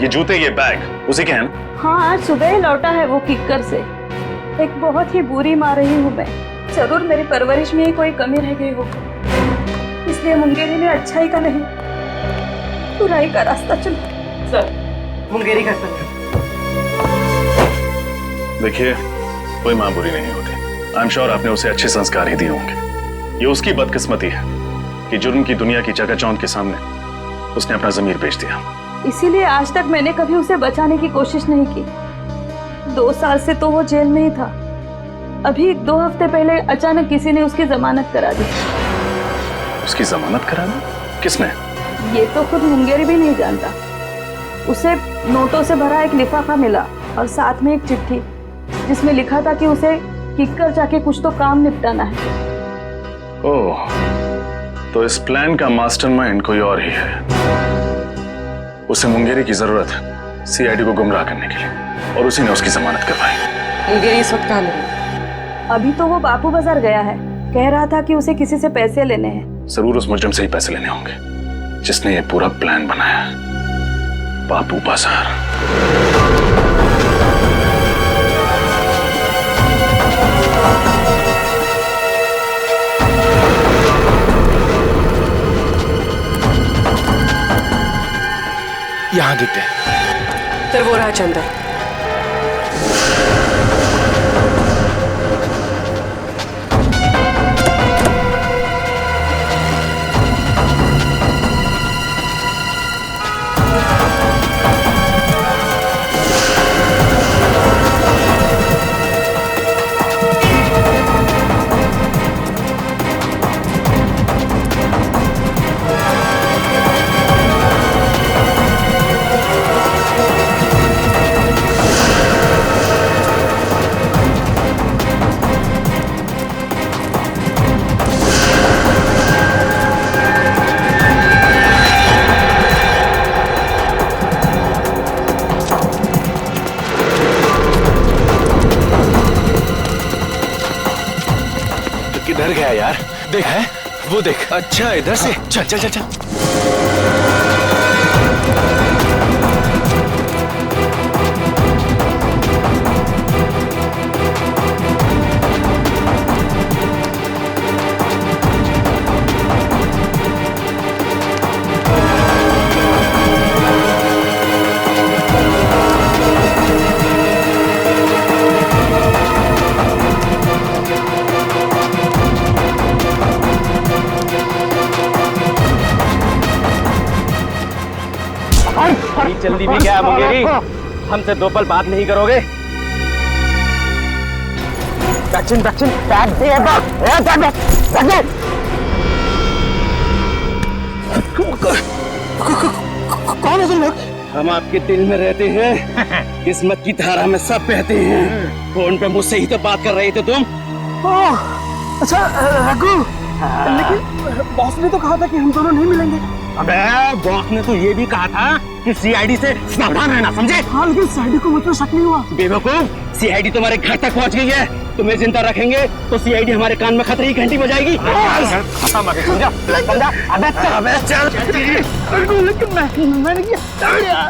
ये जूते, ये बैग उसी के हैं ना? हाँ, आज सुबह ही लौटा है वो किक्कर से। एक बहुत ही बुरी माँ रही हूँ मैं। जरूर मेरी परवरिश में ही कोई कमी रह गई हो, इसलिए मुंगेरी ने अच्छाई का नहीं बुराई का रास्ता चुना। सर, मुंगेरी घर पर। देखिए, कोई माँ बुरी नहीं होती। आई एम श्योर आपने उसे अच्छे संस्कार ही दिए होंगे। ये उसकी बदकिस्मती है कि जुर्म की दुनिया की चकाचौंध के सामने उसने अपना ज़मीर बेच दिया। इसीलिए आज तक मैंने कभी उसे बचाने की कोशिश नहीं की। 2 साल से तो वो जेल में ही था। अभी 2 हफ्ते पहले अचानक किसी ने उसकी जमानत करा दी। उसकी जमानत करा दी? किसने? ये तो खुद मुंगेरी भी नहीं जानता। उसे नोटों से भरा एक लिफाफा मिला और साथ में एक चिट्ठी जिसमें लिखा था कि उसे किक्कर जाके कुछ तो काम निपटाना है। ओह, तो इस प्लान का मास्टरमाइंड कोई और ही है। उसे मुंगेरी की जरूरत है सीआईडी को गुमराह करने के लिए, और उसी ने उसकी जमानत करवाई। मुंगेरी इस वक्त कहाँ मिली? अभी तो वो बापू बाजार गया है। कह रहा था कि उसे किसी से पैसे लेने हैं। जरूर उस मुजरिम से ही पैसे लेने होंगे जिसने ये पूरा प्लान बनाया। बापू बाजार। यहाँ देखते हैं। फिर वो रहा चंदर। किधर गया यार? देख है वो, देख। अच्छा, इधर से। चल चल चल चल। जल्दी भी क्या है मुंगेरी? हमसे 2 पल बात नहीं करोगे? वैक्सीन वैक्सीन बैग दे कौन है तुम लोग? हम आपके दिल में रहते हैं, किस्मत की धारा में सब बहते हैं। फोन पे मुझसे ही तो बात कर रहे थे तुम। अच्छा रघु, लेकिन बॉस ने तो कहा था कि हम दोनों नहीं मिलेंगे। अबे बॉस ने तो ये भी कहा था कि सीआईडी से सावधान रहना, समझे? हाँ, लेकिन सीआईडी को मुझ पर शक नहीं हुआ। बेवकूफ, सीआईडी तुम्हारे घर तक पहुंच गई है। तुम्हें चिंता रखेंगे तो सीआईडी हमारे कान में खतरे की घंटी बजाएगी। समझा? अबे चल। लेकिन मैंने किया यार।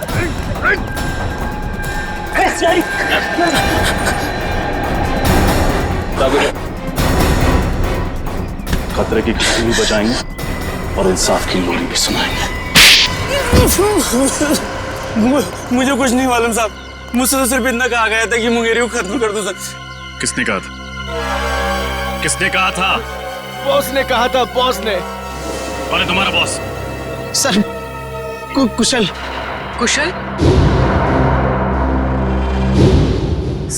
खतरे की घंटी भी बजाएंगे और इंसाफ की लोरी भी सुनाएंगे। मुझे कुछ नहीं मालूम साहब, मुझसे तो सिर्फ इतना कहा गया था कि मुंगेरी को खत्म कर दो सर। किसने कहा था? किसने कहा था? बॉस ने कहा था, बॉस ने। कौन है तुम्हारा बॉस? सर कुशल। कुशल?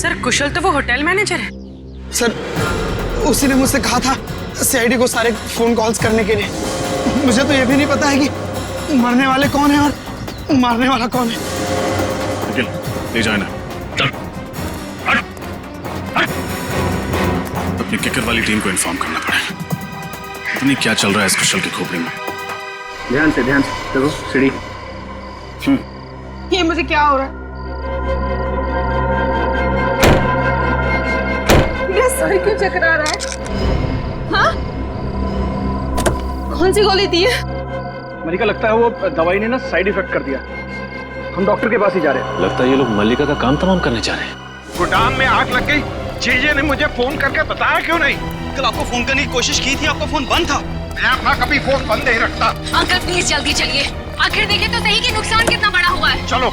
सर कुशल तो वो होटल मैनेजर है। सर उसी ने मुझसे कहा था सीआईडी को सारे फोन कॉल्स करने के लिए। मुझे तो ये भी नहीं पता है कि मरने वाले कौन है और मारने वाला कौन है। निखिल, ले जाना। चल। अपनी किकर वाली टीम को इन्फॉर्म करना पड़ेगा। पता नहीं क्या चल रहा है इस कुशल की खोपड़ी में। ध्यान से देखो सीढ़ी। ये मुझे क्या हो रहा है? ये सर क्यों चकरा रहा है? हाँ? कौन सी गोली दी है? मलिका, लगता है वो दवाई ने ना साइड इफेक्ट कर दिया। हम डॉक्टर के पास ही जा रहे हैं। लगता है ये लोग मल्लिका का काम तमाम करने जा रहे हैं। गोदाम में आग लग गई। जीजे ने मुझे फोन करके बताया क्यों नहीं? कल आपको फोन करने की कोशिश की थी, आपका फोन बंद था। मैं अपना कभी फोन बंद नहीं रखता। अंकल प्लीज जल्दी चलिए, आखिर देखें तो सही कि नुकसान कितना बड़ा हुआ है। चलो।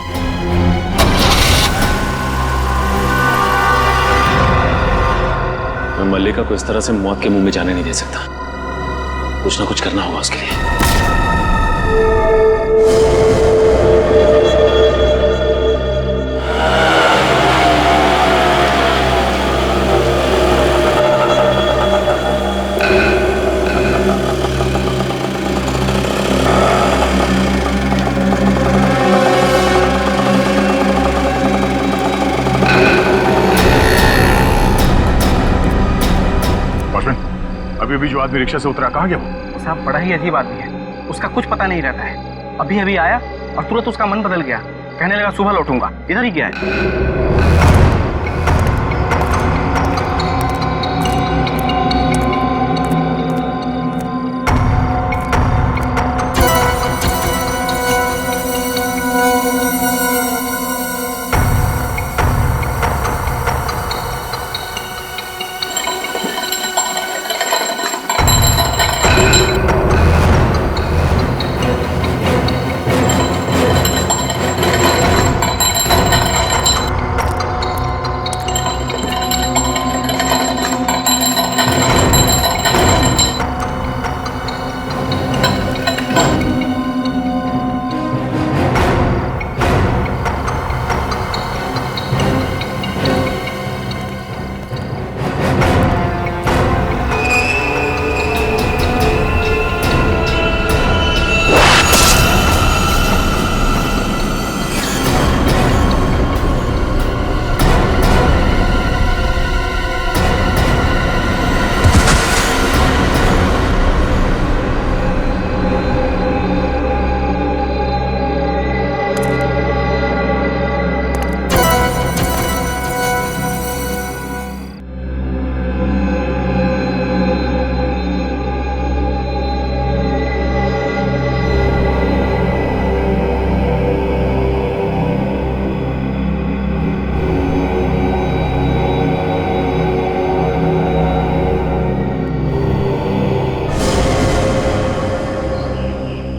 मैं मल्लिका को इस तरह से मौत के मुंह में जाने नहीं दे सकता। कुछ ना कुछ करना होगा उसके लिए। अभी जो आदमी रिक्शा से उतरा, कहाँ गया वो? साहब बड़ा ही अजीब आदमी है, उसका कुछ पता नहीं रहता है। अभी अभी आया और तुरंत उसका मन बदल गया, कहने लगा सुबह लौटूंगा। इधर ही गया है।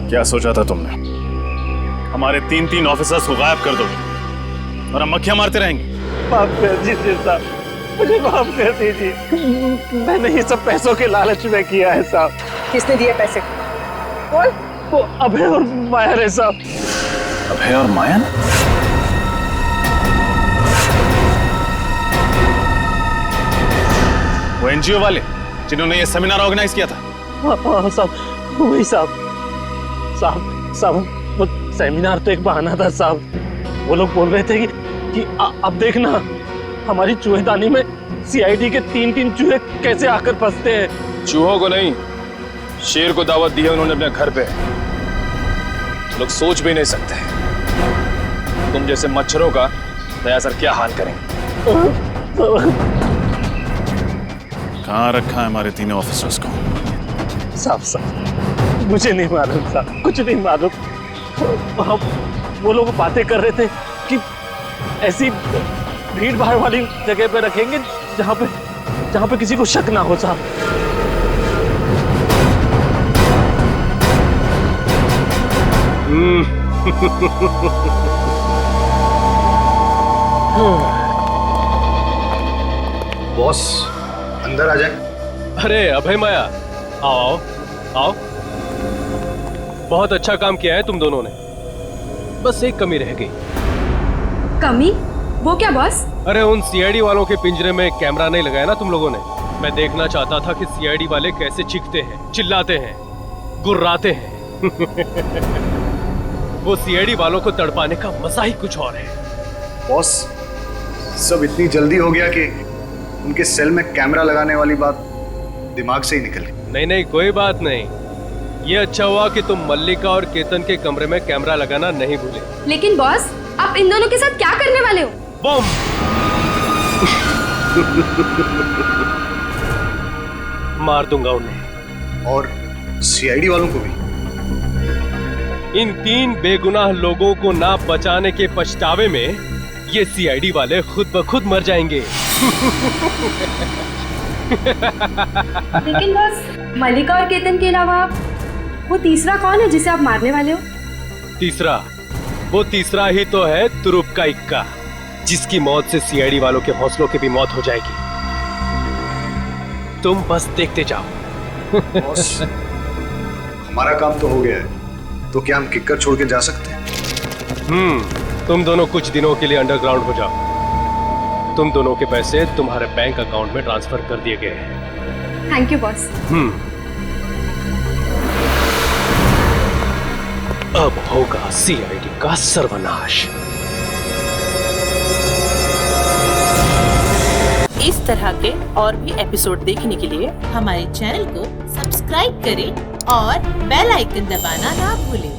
क्या सोचा था तुमने? हमारे 3 ऑफिसर्स को गायब कर दोगे और हम मक्खियां मारते रहेंगे? माफ कर दीजिए साहब, मुझे माफ कर दीजिए। मैंने ये सब पैसों के लालच में किया है साहब। किसने दिए पैसे? वो अभय और माया है साहब। अभय और माया? वो एनजीओ वाले जिन्होंने ये सेमिनार ऑर्गेनाइज किया था? हाँ साहब, वही साहब। साहब वो सेमिनार तो एक बहाना था साहब। वो लोग बोल रहे थे कि अब देखना हमारी चूहेदानी में सीआईडी के 3-3 चूहे कैसे आकर फंसते हैं। चूहों को नहीं, शेर को दावत दी है उन्होंने अपने घर पे। लोग सोच भी नहीं सकते तुम जैसे मच्छरों का दया सर क्या हाल करेंगे। कहाँ रखा है हमारे तीनों ऑफिसर्स को? साहब मुझे नहीं मालूम साहब, कुछ नहीं मालूम। हम वो लोग बातें कर रहे थे कि ऐसी भीड़ भाड़ वाली जगह पे रखेंगे जहाँ पे किसी को शक ना हो साहब। बॉस अंदर आ जाए। अरे अभय माया, आओ आओ। बहुत अच्छा काम किया है तुम दोनों ने, बस एक कमी रह गई। कमी? वो क्या बॉस? अरे उन सीआईडी वालों के पिंजरे में कैमरा नहीं लगाया ना तुम लोगों ने। मैं देखना चाहता था कि सीआईडी वाले कैसे चीखते हैं, चिल्लाते हैं, गुर्राते हैं। वो सीआईडी वालों को तड़पाने का मजा ही कुछ और है। बॉस सब इतनी जल्दी हो गया कि उनके सेल में कैमरा लगाने वाली बात दिमाग से ही निकल गई। नहीं नहीं कोई बात नहीं, ये अच्छा हुआ कि तुम मल्लिका और केतन के कमरे में कैमरा लगाना नहीं भूले। लेकिन बॉस आप इन दोनों के साथ क्या करने वाले हो? बम। मार दूंगा उन्हें। और सीआईडी वालों को भी। इन 3 बेगुनाह लोगों को ना बचाने के पछतावे में ये सीआईडी वाले खुद ब खुद मर जाएंगे। लेकिन बॉस मल्लिका और केतन के अलावा वो तीसरा कौन है जिसे आप मारने वाले हो? वो तीसरा ही तो है तुरुप का इक्का, जिसकी मौत से सीआईडी वालों के हौसलों की भी मौत हो जाएगी। तुम बस देखते जाओ। बॉस हमारा काम तो हो गया है, तो क्या हम किक्कर छोड़ के जा सकते हैं? तुम दोनों कुछ दिनों के लिए अंडरग्राउंड हो जाओ। तुम दोनों के पैसे तुम्हारे बैंक अकाउंट में ट्रांसफर कर दिए गए हैं। Thank you boss. अब होगा सीआईडी का सर्वनाश। इस तरह के और भी एपिसोड देखने के लिए हमारे चैनल को सब्सक्राइब करें और बेल आइकन दबाना ना भूलें।